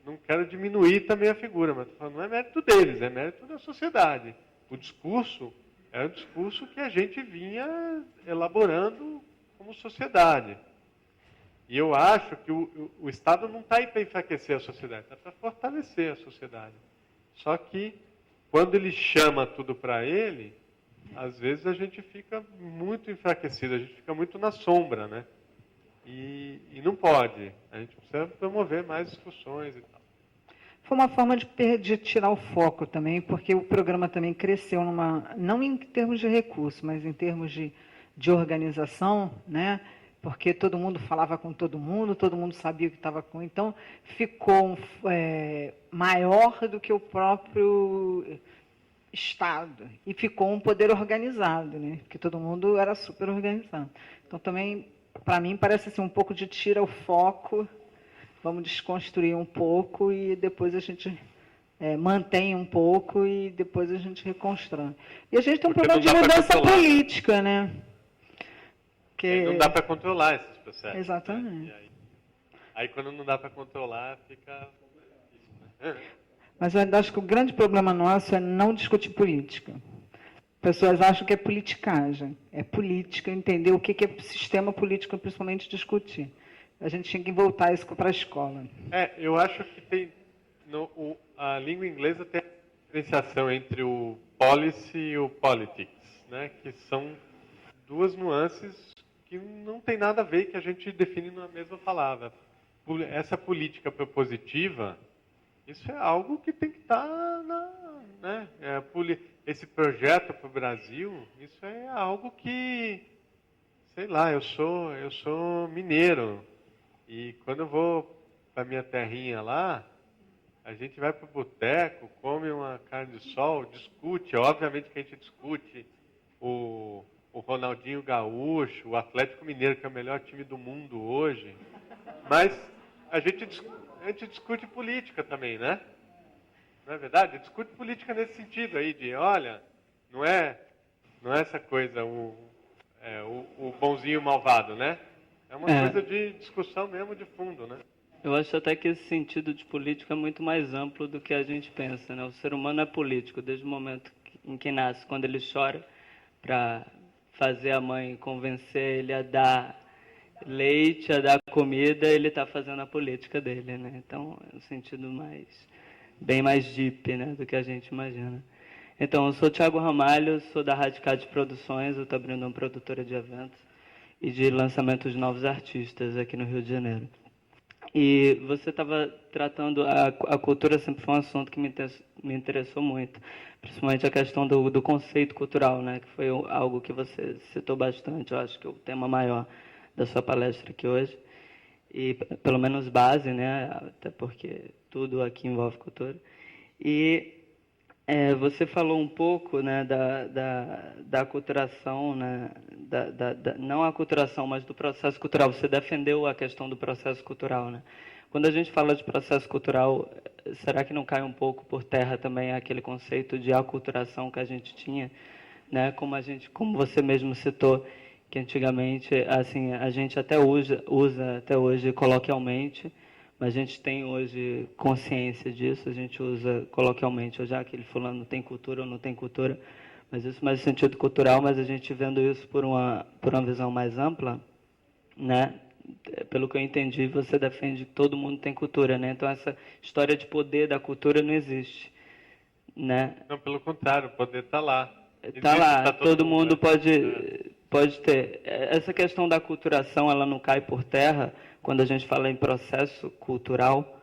não quero diminuir também a figura, mas não é mérito deles, é mérito da sociedade. O discurso é um discurso que a gente vinha elaborando como sociedade. E eu acho que o Estado não está aí para enfraquecer a sociedade, está para fortalecer a sociedade. Só que, quando ele chama tudo para ele, às vezes a gente fica muito enfraquecido, a gente fica muito na sombra, né? E não pode. A gente precisa promover mais discussões e tal. Foi uma forma de tirar o foco também, porque o programa também cresceu não em termos de recursos, mas em termos de organização, né? Porque todo mundo falava com todo mundo sabia o que estava com. Então, ficou maior do que o próprio Estado. E ficou um poder organizado, né? Porque todo mundo era super organizado. Então, também, para mim, parece assim, um pouco de tira o foco, vamos desconstruir um pouco e depois a gente mantém um pouco e depois a gente reconstrói. E a gente tem um problema de mudança política, né? Não dá para controlar esses processos. Exatamente. Né? Aí, quando não dá para controlar, fica... Mas eu ainda acho que o grande problema nosso é não discutir política. Pessoas acham que é politicagem. É política, entender o que é sistema político, principalmente discutir. A gente tinha que voltar isso para a escola. Eu acho que tem... a língua inglesa tem a diferenciação entre o policy e o politics, né? Que são duas nuances que não tem nada a ver, que a gente define na mesma palavra. Essa política propositiva, isso é algo que tem que estar né? Esse projeto para o Brasil, isso é algo que, sei lá, eu sou mineiro, e quando eu vou para minha terrinha lá, a gente vai para o boteco, come uma carne de sol, discute, obviamente que a gente discute o Ronaldinho Gaúcho, o Atlético Mineiro, que é o melhor time do mundo hoje. Mas a gente discute política também, né? Não é verdade? Discute política nesse sentido aí, de, olha, não é essa coisa, o bonzinho e o malvado, né? É uma coisa de discussão mesmo de fundo, né? Eu acho até que esse sentido de política é muito mais amplo do que a gente pensa, né? O ser humano é político desde o momento em que nasce, quando ele chora para fazer a mãe convencer ele a dar leite, a dar comida, ele está fazendo a política dele, né? Então, é um sentido bem mais deep, né, do que a gente imagina. Então, eu sou Thiago Ramalho, sou da Radicate Produções, eu estou abrindo uma produtora de eventos e de lançamentos de novos artistas aqui no Rio de Janeiro. E você estava tratando, a cultura sempre foi um assunto que me interessou muito, principalmente a questão do conceito cultural, né, que foi algo que você citou bastante, eu acho que é o tema maior da sua palestra aqui hoje, e pelo menos base, né, até porque tudo aqui envolve cultura. E Você falou um pouco, né, da aculturação, né, não a aculturação, mas do processo cultural. Você defendeu a questão do processo cultural, né? Quando a gente fala de processo cultural, será que não cai um pouco por terra também aquele conceito de aculturação que a gente tinha, né? Como você mesmo citou, que antigamente, assim, a gente até usa até hoje coloquialmente, mas a gente tem hoje consciência disso, a gente usa coloquialmente, já aquele fulano tem cultura ou não tem cultura, mas isso mais no sentido cultural, mas a gente vendo isso por uma visão mais ampla, né? Pelo que eu entendi, você defende que todo mundo tem cultura, né? Então essa história de poder da cultura não existe, né? Não, pelo contrário, o poder está lá. Está lá, tá todo mundo né? pode ter. Essa questão da culturação, ela não cai por terra quando a gente fala em processo cultural?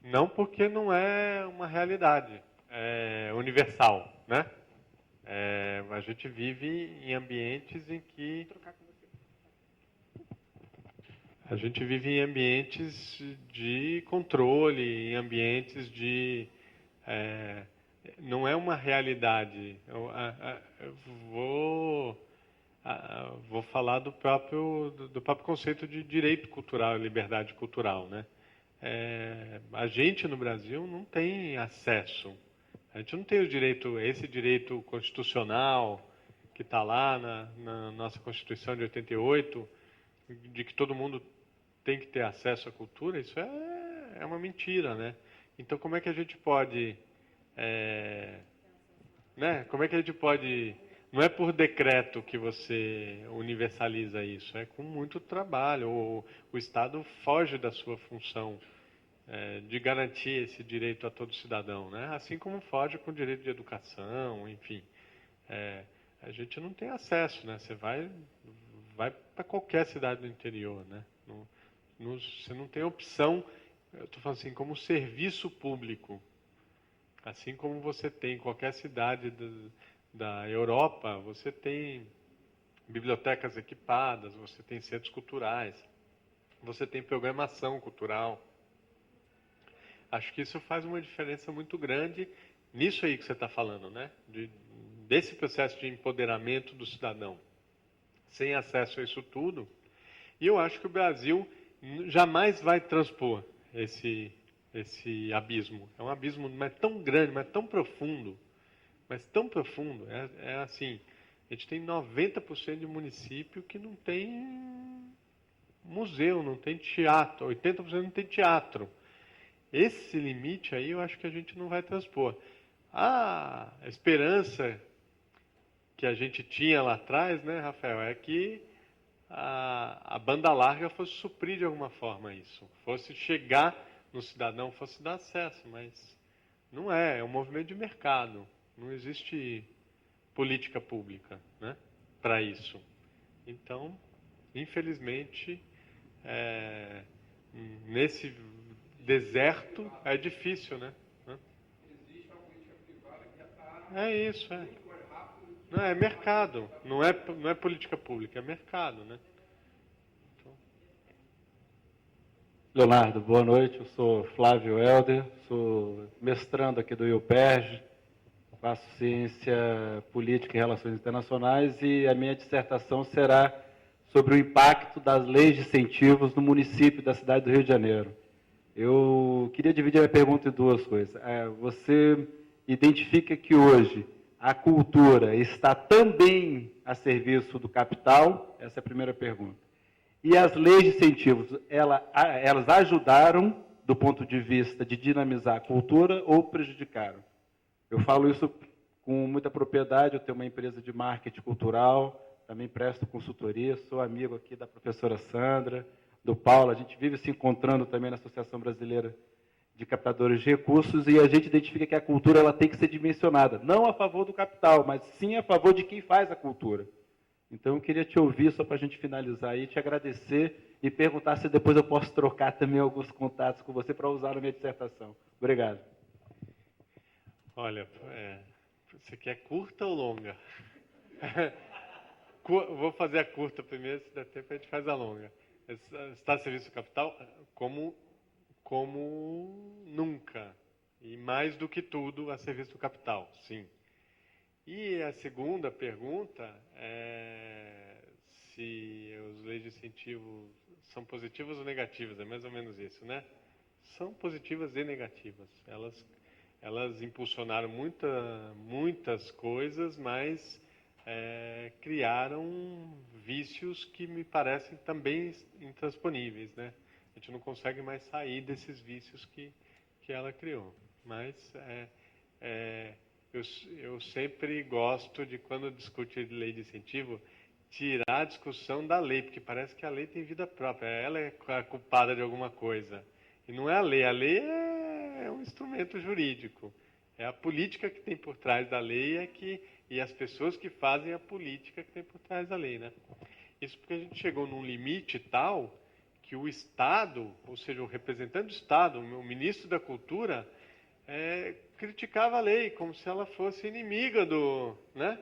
Não, porque não é uma realidade universal, né? A gente vive em ambientes em que de controle, em ambientes de não é uma realidade. Eu vou falar do próprio conceito de direito cultural, liberdade cultural, né? A gente no Brasil não tem acesso. A gente não tem esse direito constitucional que está lá na nossa Constituição de 88, de que todo mundo tem que ter acesso à cultura. Isso é uma mentira, né? Então, como é que a gente pode, né? Como é que a gente pode? Não é por decreto que você universaliza isso, é com muito trabalho. O Estado foge da sua função de garantir esse direito a todo cidadão, né? Assim como foge com o direito de educação, enfim. A gente não tem acesso, né? Você vai para qualquer cidade do interior, né? Você não tem opção, eu estou falando assim, como serviço público. Assim como você tem em qualquer cidade da Europa, você tem bibliotecas equipadas, você tem centros culturais, você tem programação cultural. Acho que isso faz uma diferença muito grande nisso aí que você está falando, né? Desse processo de empoderamento do cidadão. Sem acesso a isso tudo. E eu acho que o Brasil jamais vai transpor esse abismo. É um abismo, mas tão grande, mas tão profundo. É assim, a gente tem 90% de município que não tem museu, não tem teatro, 80% não tem teatro. Esse limite aí eu acho que a gente não vai transpor. A esperança que a gente tinha lá atrás, né, Rafael, é que a banda larga fosse suprir de alguma forma isso, fosse chegar no cidadão, fosse dar acesso, mas não é um movimento de mercado, não existe política pública, né, para isso. Então, infelizmente, nesse deserto é difícil, né? Existe uma política privada que já está... É isso, Não, é mercado, não é política pública, é mercado, né? Então... Leonardo, boa noite, eu sou Flávio Helder, sou mestrando aqui do IUPERJ, faço ciência política e relações internacionais e a minha dissertação será sobre o impacto das leis de incentivos no município da cidade do Rio de Janeiro. Eu queria dividir a minha pergunta em duas coisas. Você identifica que hoje a cultura está também a serviço do capital? Essa é a primeira pergunta. E as leis de incentivos, elas ajudaram do ponto de vista de dinamizar a cultura ou prejudicaram? Eu falo isso com muita propriedade, eu tenho uma empresa de marketing cultural, também presto consultoria, sou amigo aqui da professora Sandra, do Paulo, a gente vive se encontrando também na Associação Brasileira de Captadores de Recursos e a gente identifica que a cultura ela tem que ser dimensionada, não a favor do capital, mas sim a favor de quem faz a cultura. Então eu queria te ouvir, só para a gente finalizar aí, te agradecer e perguntar se depois eu posso trocar também alguns contatos com você para usar na minha dissertação. Obrigado. Olha, você quer curta ou longa? Vou fazer a curta primeiro, se der tempo a gente faz a longa. Está a serviço do capital como nunca. E mais do que tudo, a serviço do capital, sim. E a segunda pergunta é se as leis de incentivo são positivas ou negativas, é mais ou menos isso, né? São positivas e negativas. Elas impulsionaram muitas coisas, mas criaram vícios que me parecem também intransponíveis, né? A gente não consegue mais sair desses vícios que ela criou. Mas eu sempre gosto de, quando discute lei de incentivo, tirar a discussão da lei, porque parece que a lei tem vida própria, ela é a culpada de alguma coisa. E não é a lei é um instrumento jurídico. É a política que tem por trás da lei e as pessoas que fazem a política que tem por trás da lei, né? Isso porque a gente chegou num limite tal que o Estado, ou seja, o representante do Estado, o ministro da Cultura, criticava a lei como se ela fosse inimiga né?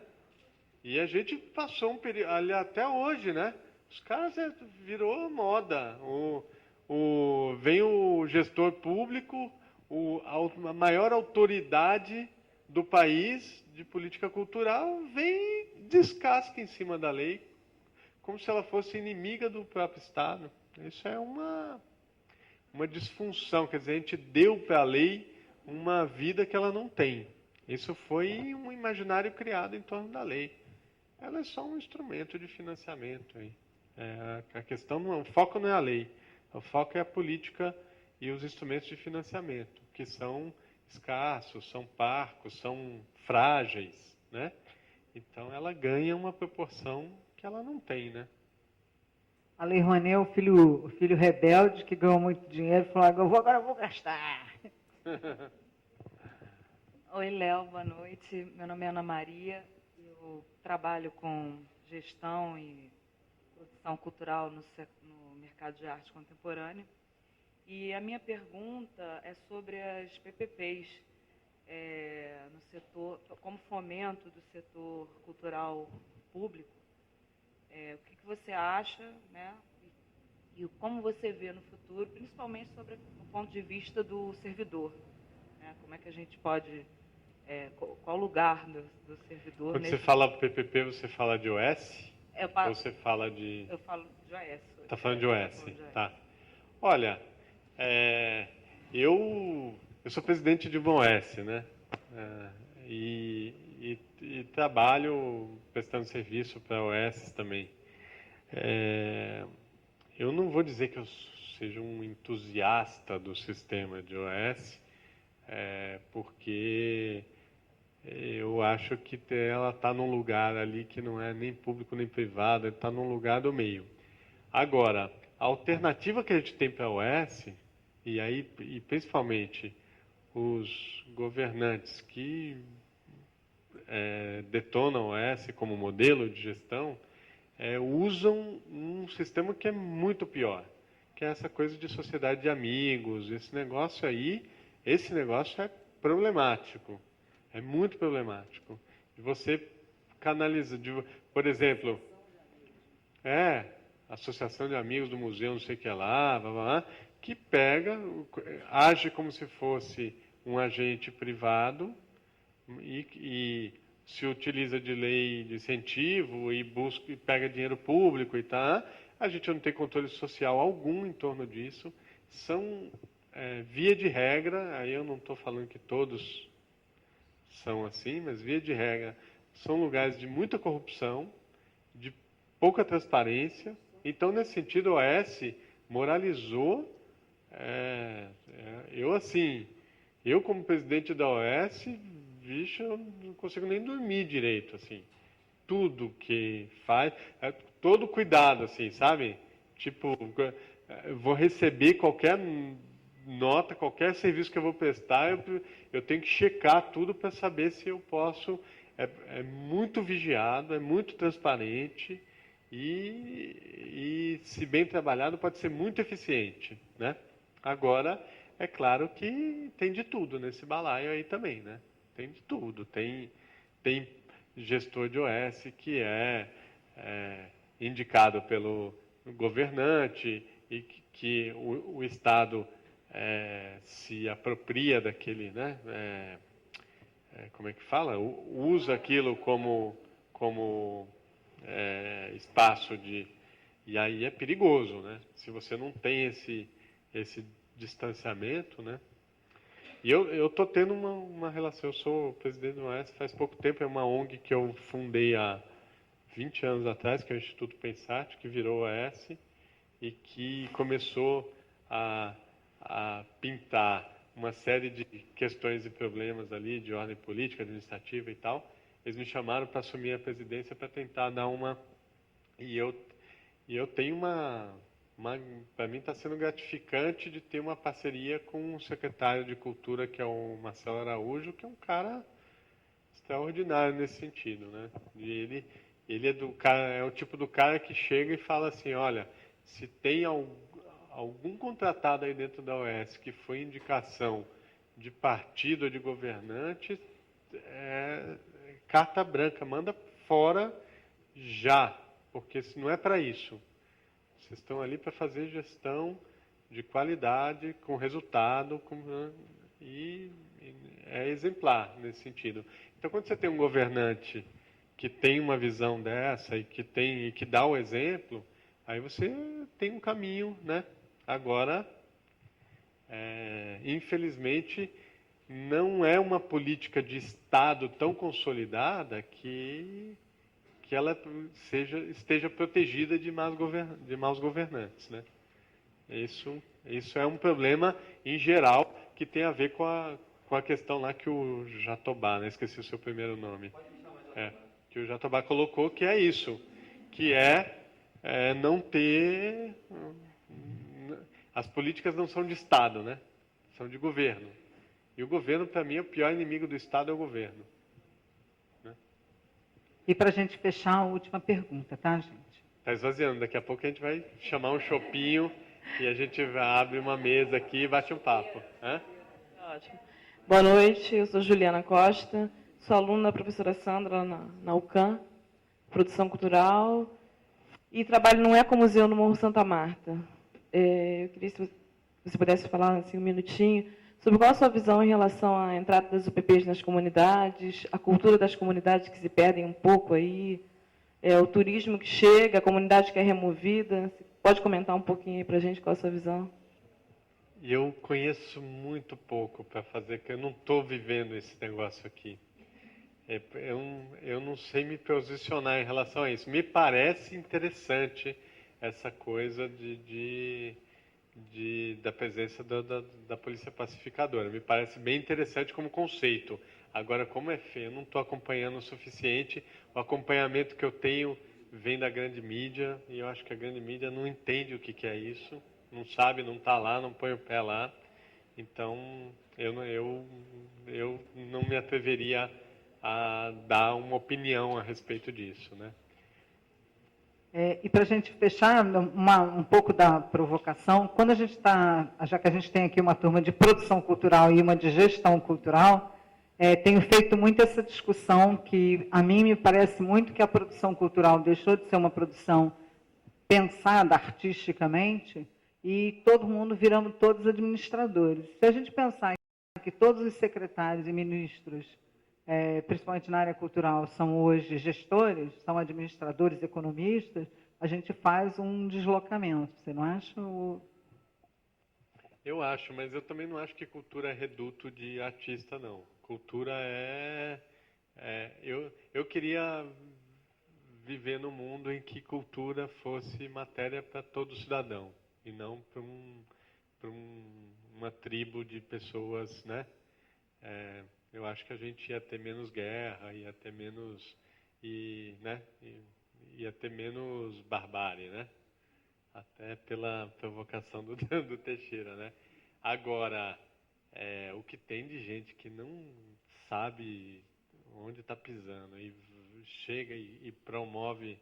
E a gente passou um período, ali até hoje, né? Os caras virou moda. Vem o gestor público, a maior autoridade do país de política cultural, vem e descasca em cima da lei, como se ela fosse inimiga do próprio Estado. Isso é uma disfunção, quer dizer, a gente deu para a lei uma vida que ela não tem. Isso foi um imaginário criado em torno da lei. Ela é só um instrumento de financiamento. A questão o foco não é a lei, o foco é a política e os instrumentos de financiamento, que são escassos, são parcos, são frágeis, né? Então ela ganha uma proporção que ela não tem, né? A Lei Rouanet é o filho rebelde que ganhou muito dinheiro e falou, agora eu vou gastar. Oi, Léo, boa noite. Meu nome é Ana Maria. Eu trabalho com gestão e produção cultural no mercado de arte contemporânea. E a minha pergunta é sobre as PPPs no setor, como fomento do setor cultural público. O que você acha, né? E como você vê no futuro, principalmente sobre o ponto de vista do servidor, né? Como é que a gente pode, qual o lugar do servidor? Quando você fala PPP, você fala de OS? Ou você fala de... Eu falo de OS. Está falando de OS, tá. Olha, eu sou presidente de uma OS, né? E trabalho prestando serviço para OS também. Eu não vou dizer que eu seja um entusiasta do sistema de OS, porque eu acho que ela está num lugar ali que não é nem público nem privado, está num lugar do meio. Agora, a alternativa que a gente tem para a OS, e principalmente os governantes que detonam a OS como modelo de gestão, usam um sistema que é muito pior, que é essa coisa de sociedade de amigos. Esse negócio é problemático, é muito problemático. Você canaliza, por exemplo, associação de amigos do museu, não sei o que lá, blá, blá, blá, que age como se fosse um agente privado e se utiliza de lei de incentivo e pega dinheiro público e tá. A gente não tem controle social algum em torno disso. São, via de regra, aí eu não estou falando que todos são assim, mas via de regra, são lugares de muita corrupção, de pouca transparência. Então, nesse sentido, a OS moralizou. Eu como presidente da OS, bicho, eu não consigo nem dormir direito, assim. Tudo que faz, todo cuidado, assim, sabe? Tipo, vou receber qualquer nota, qualquer serviço que eu vou prestar, eu tenho que checar tudo para saber se eu posso. É muito vigiado, é muito transparente e se bem trabalhado, pode ser muito eficiente, né? Agora, é claro que tem de tudo nesse balaio aí também, né? Tem de tudo. Tem gestor de OS que é indicado pelo governante e que o Estado se apropria daquele, né? Como é que fala? Usa aquilo como espaço de... E aí é perigoso, né? Se você não tem esse distanciamento, né? E eu estou tendo uma relação, eu sou presidente do OAS faz pouco tempo, é uma ONG que eu fundei há 20 anos atrás, que é o Instituto Pensat, que virou OAS, e que começou a pintar uma série de questões e problemas ali, de ordem política, administrativa e tal. Eles me chamaram para assumir a presidência para tentar dar uma... E eu tenho para mim está sendo gratificante de ter uma parceria com o secretário de Cultura, que é o Marcelo Araújo, que é um cara extraordinário nesse sentido, né? E ele é o tipo do cara que chega e fala assim, olha, se tem algum contratado aí dentro da OAS que foi indicação de partido ou de governante, carta branca, manda fora já, porque se não é para isso. Vocês estão ali para fazer gestão de qualidade, com resultado, e é exemplar nesse sentido. Então, quando você tem um governante que tem uma visão dessa e que dá o exemplo, aí você tem um caminho, né? Agora, infelizmente, não é uma política de Estado tão consolidada que ela esteja protegida de maus governantes, né? Isso é um problema, em geral, que tem a ver com a questão lá que o Jatobá, né? Esqueci o seu primeiro nome. Que o Jatobá colocou, que é isso, que não ter... As políticas não são de Estado, né? São de governo. E o governo, para mim, o pior inimigo do Estado é o governo. E para a gente fechar, a última pergunta, tá, gente? Está esvaziando. Daqui a pouco a gente vai chamar um chopinho e a gente abre uma mesa aqui e bate um papo. Ótimo. Boa noite, eu sou Juliana Costa, sou aluna da professora Sandra na UCAM, produção cultural, e trabalho no Ecomuseu no Morro Santa Marta. Eu queria, se você pudesse falar assim, um minutinho, sobre qual a sua visão em relação à entrada das UPPs nas comunidades, a cultura das comunidades que se perdem um pouco aí, o turismo que chega, a comunidade que é removida. Você pode comentar um pouquinho aí para a gente qual a sua visão? Eu conheço muito pouco para fazer, porque eu não estou vivendo esse negócio aqui. Eu não sei me posicionar em relação a isso. Me parece interessante essa coisa da presença da polícia pacificadora. Me parece bem interessante como conceito. Agora, como é feio, eu não estou acompanhando o suficiente. O acompanhamento que eu tenho vem da grande mídia, e eu acho que a grande mídia não entende o que é isso, não sabe, não está lá, não põe o pé lá. Então, eu não me atreveria a dar uma opinião a respeito disso, né? E para a gente fechar um pouco da provocação, quando a gente está, já que a gente tem aqui uma turma de produção cultural e uma de gestão cultural, tenho feito muito essa discussão que a mim me parece muito que a produção cultural deixou de ser uma produção pensada artisticamente e todo mundo virando todos administradores. Se a gente pensar que todos os secretários e ministros, principalmente na área cultural, são hoje gestores, são administradores, economistas, a gente faz um deslocamento. Você não acha? Eu acho, mas eu também não acho que cultura é reduto de artista, não. Cultura eu queria viver num mundo em que cultura fosse matéria para todo cidadão, e não para uma tribo de pessoas, né? Eu acho que a gente ia ter menos guerra, ia ter menos ia ter menos barbárie, né? Até pela provocação do Teixeira, né? Agora, o que tem de gente que não sabe onde está pisando e chega e promove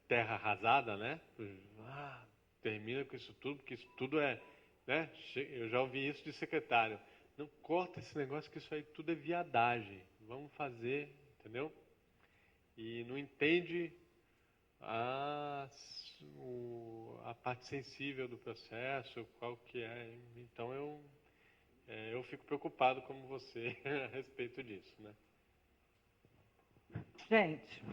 terra arrasada, né? Termina com isso tudo, porque isso tudo né? Eu já ouvi isso de secretário. Não corta esse negócio, que isso aí tudo é viadagem. Vamos fazer, entendeu? E não entende a parte sensível do processo, qual que é. Então eu fico preocupado como você a respeito disso, né? Gente,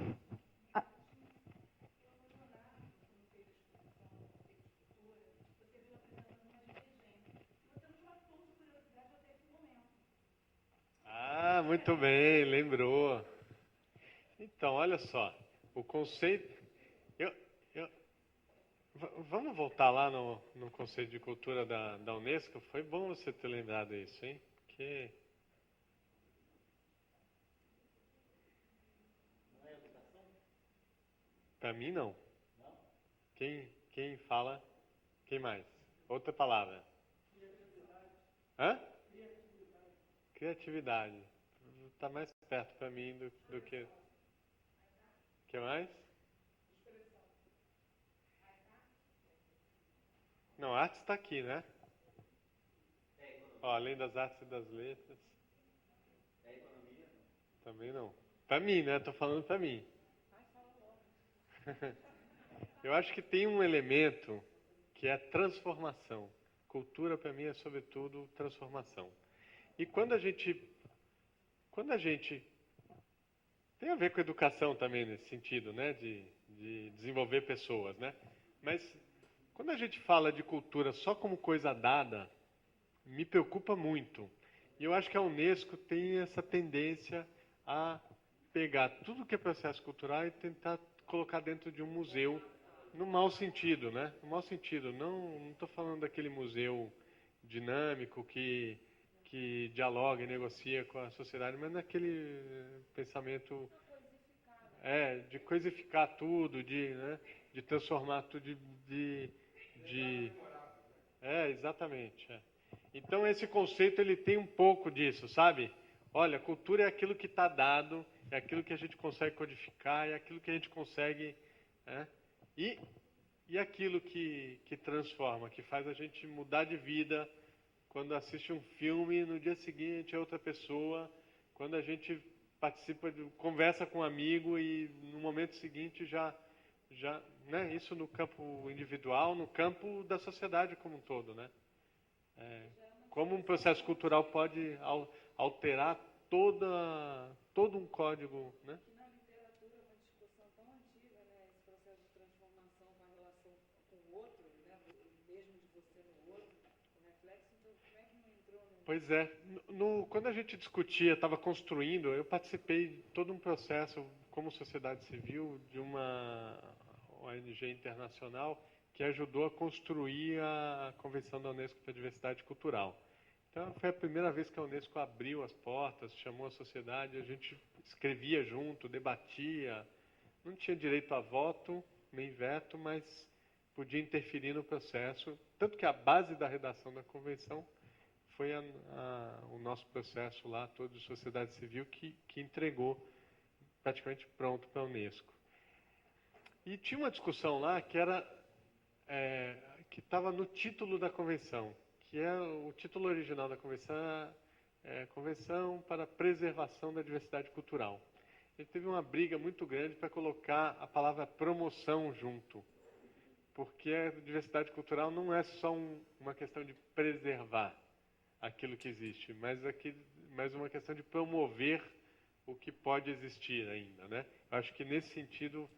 muito bem, lembrou. Então, olha só, o conceito... Vamos voltar lá no conceito de cultura da Unesco? Foi bom você ter lembrado isso, hein? Porque... Não é educação? Para mim, não. Quem fala? Quem mais? Outra palavra. Hã? Criatividade. Está mais perto para mim do que... O que mais? Não, arte está aqui, né? Ó, além das artes e das letras. É economia? Também não. Para mim, né? Estou falando para mim. Eu acho que tem um elemento que é transformação. Cultura, para mim, é sobretudo transformação. E quando a gente tem a ver com educação também nesse sentido, né? De desenvolver pessoas, né? Mas quando a gente fala de cultura só como coisa dada, me preocupa muito. E eu acho que a Unesco tem essa tendência a pegar tudo que é processo cultural e tentar colocar dentro de um museu, no mau sentido, né? No mau sentido. Não estou falando daquele museu dinâmico que dialoga e negocia com a sociedade, mas naquele pensamento de coisificar tudo, de transformar tudo, exatamente. Então esse conceito ele tem um pouco disso, sabe? Olha, cultura é aquilo que está dado, é aquilo que a gente consegue codificar, é aquilo que a gente consegue, e aquilo que transforma, que faz a gente mudar de vida. Quando assiste um filme, no dia seguinte é outra pessoa. Quando a gente participa, conversa com um amigo e no momento seguinte já, né? Isso no campo individual, no campo da sociedade como um todo, né? Como um processo cultural pode alterar todo um código, né? Que na literatura é uma discussão tão antiga, né? Esse processo de transformação com a relação com o outro, né? Mesmo de você no outro, o reflexo. Então, como é que não entrou no... Pois é. Quando a gente discutia, estava construindo, eu participei de todo um processo como sociedade civil de uma ONG internacional que ajudou a construir a Convenção da Unesco para a Diversidade Cultural. Então, foi a primeira vez que a Unesco abriu as portas, chamou a sociedade, a gente escrevia junto, debatia, não tinha direito a voto, nem veto, mas podia interferir no processo. Tanto que a base da redação da Convenção foi o nosso processo lá, todo de sociedade civil, que entregou praticamente pronto para a Unesco. E tinha uma discussão lá que estava no título da Convenção, que é o título original da Convenção, Convenção para a Preservação da Diversidade Cultural. Ele teve uma briga muito grande para colocar a palavra promoção junto, porque a diversidade cultural não é só uma questão de preservar aquilo que existe, mas uma questão de promover o que pode existir ainda, né? Eu acho que nesse sentido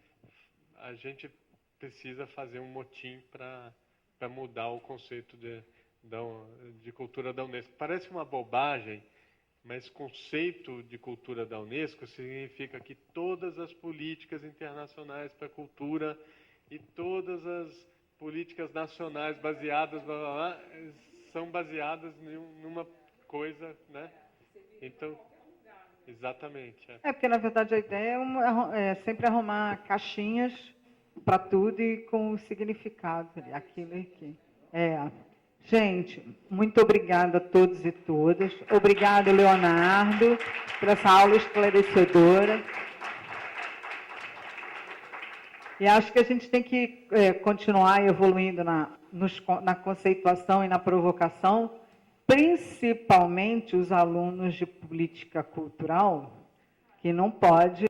a gente precisa fazer um motim para mudar o conceito de cultura da Unesco. Parece uma bobagem, mas conceito de cultura da Unesco significa que todas as políticas internacionais para a cultura e todas as políticas nacionais baseadas, são baseadas numa coisa, né? Então, exatamente. Porque, na verdade, a ideia é sempre arrumar caixinhas para tudo e com o significado, aquilo aqui. Gente, muito obrigada a todos e todas. Obrigada, Leonardo, por essa aula esclarecedora. E acho que a gente tem que continuar evoluindo na conceituação e na provocação, principalmente os alunos de política cultural, que não pode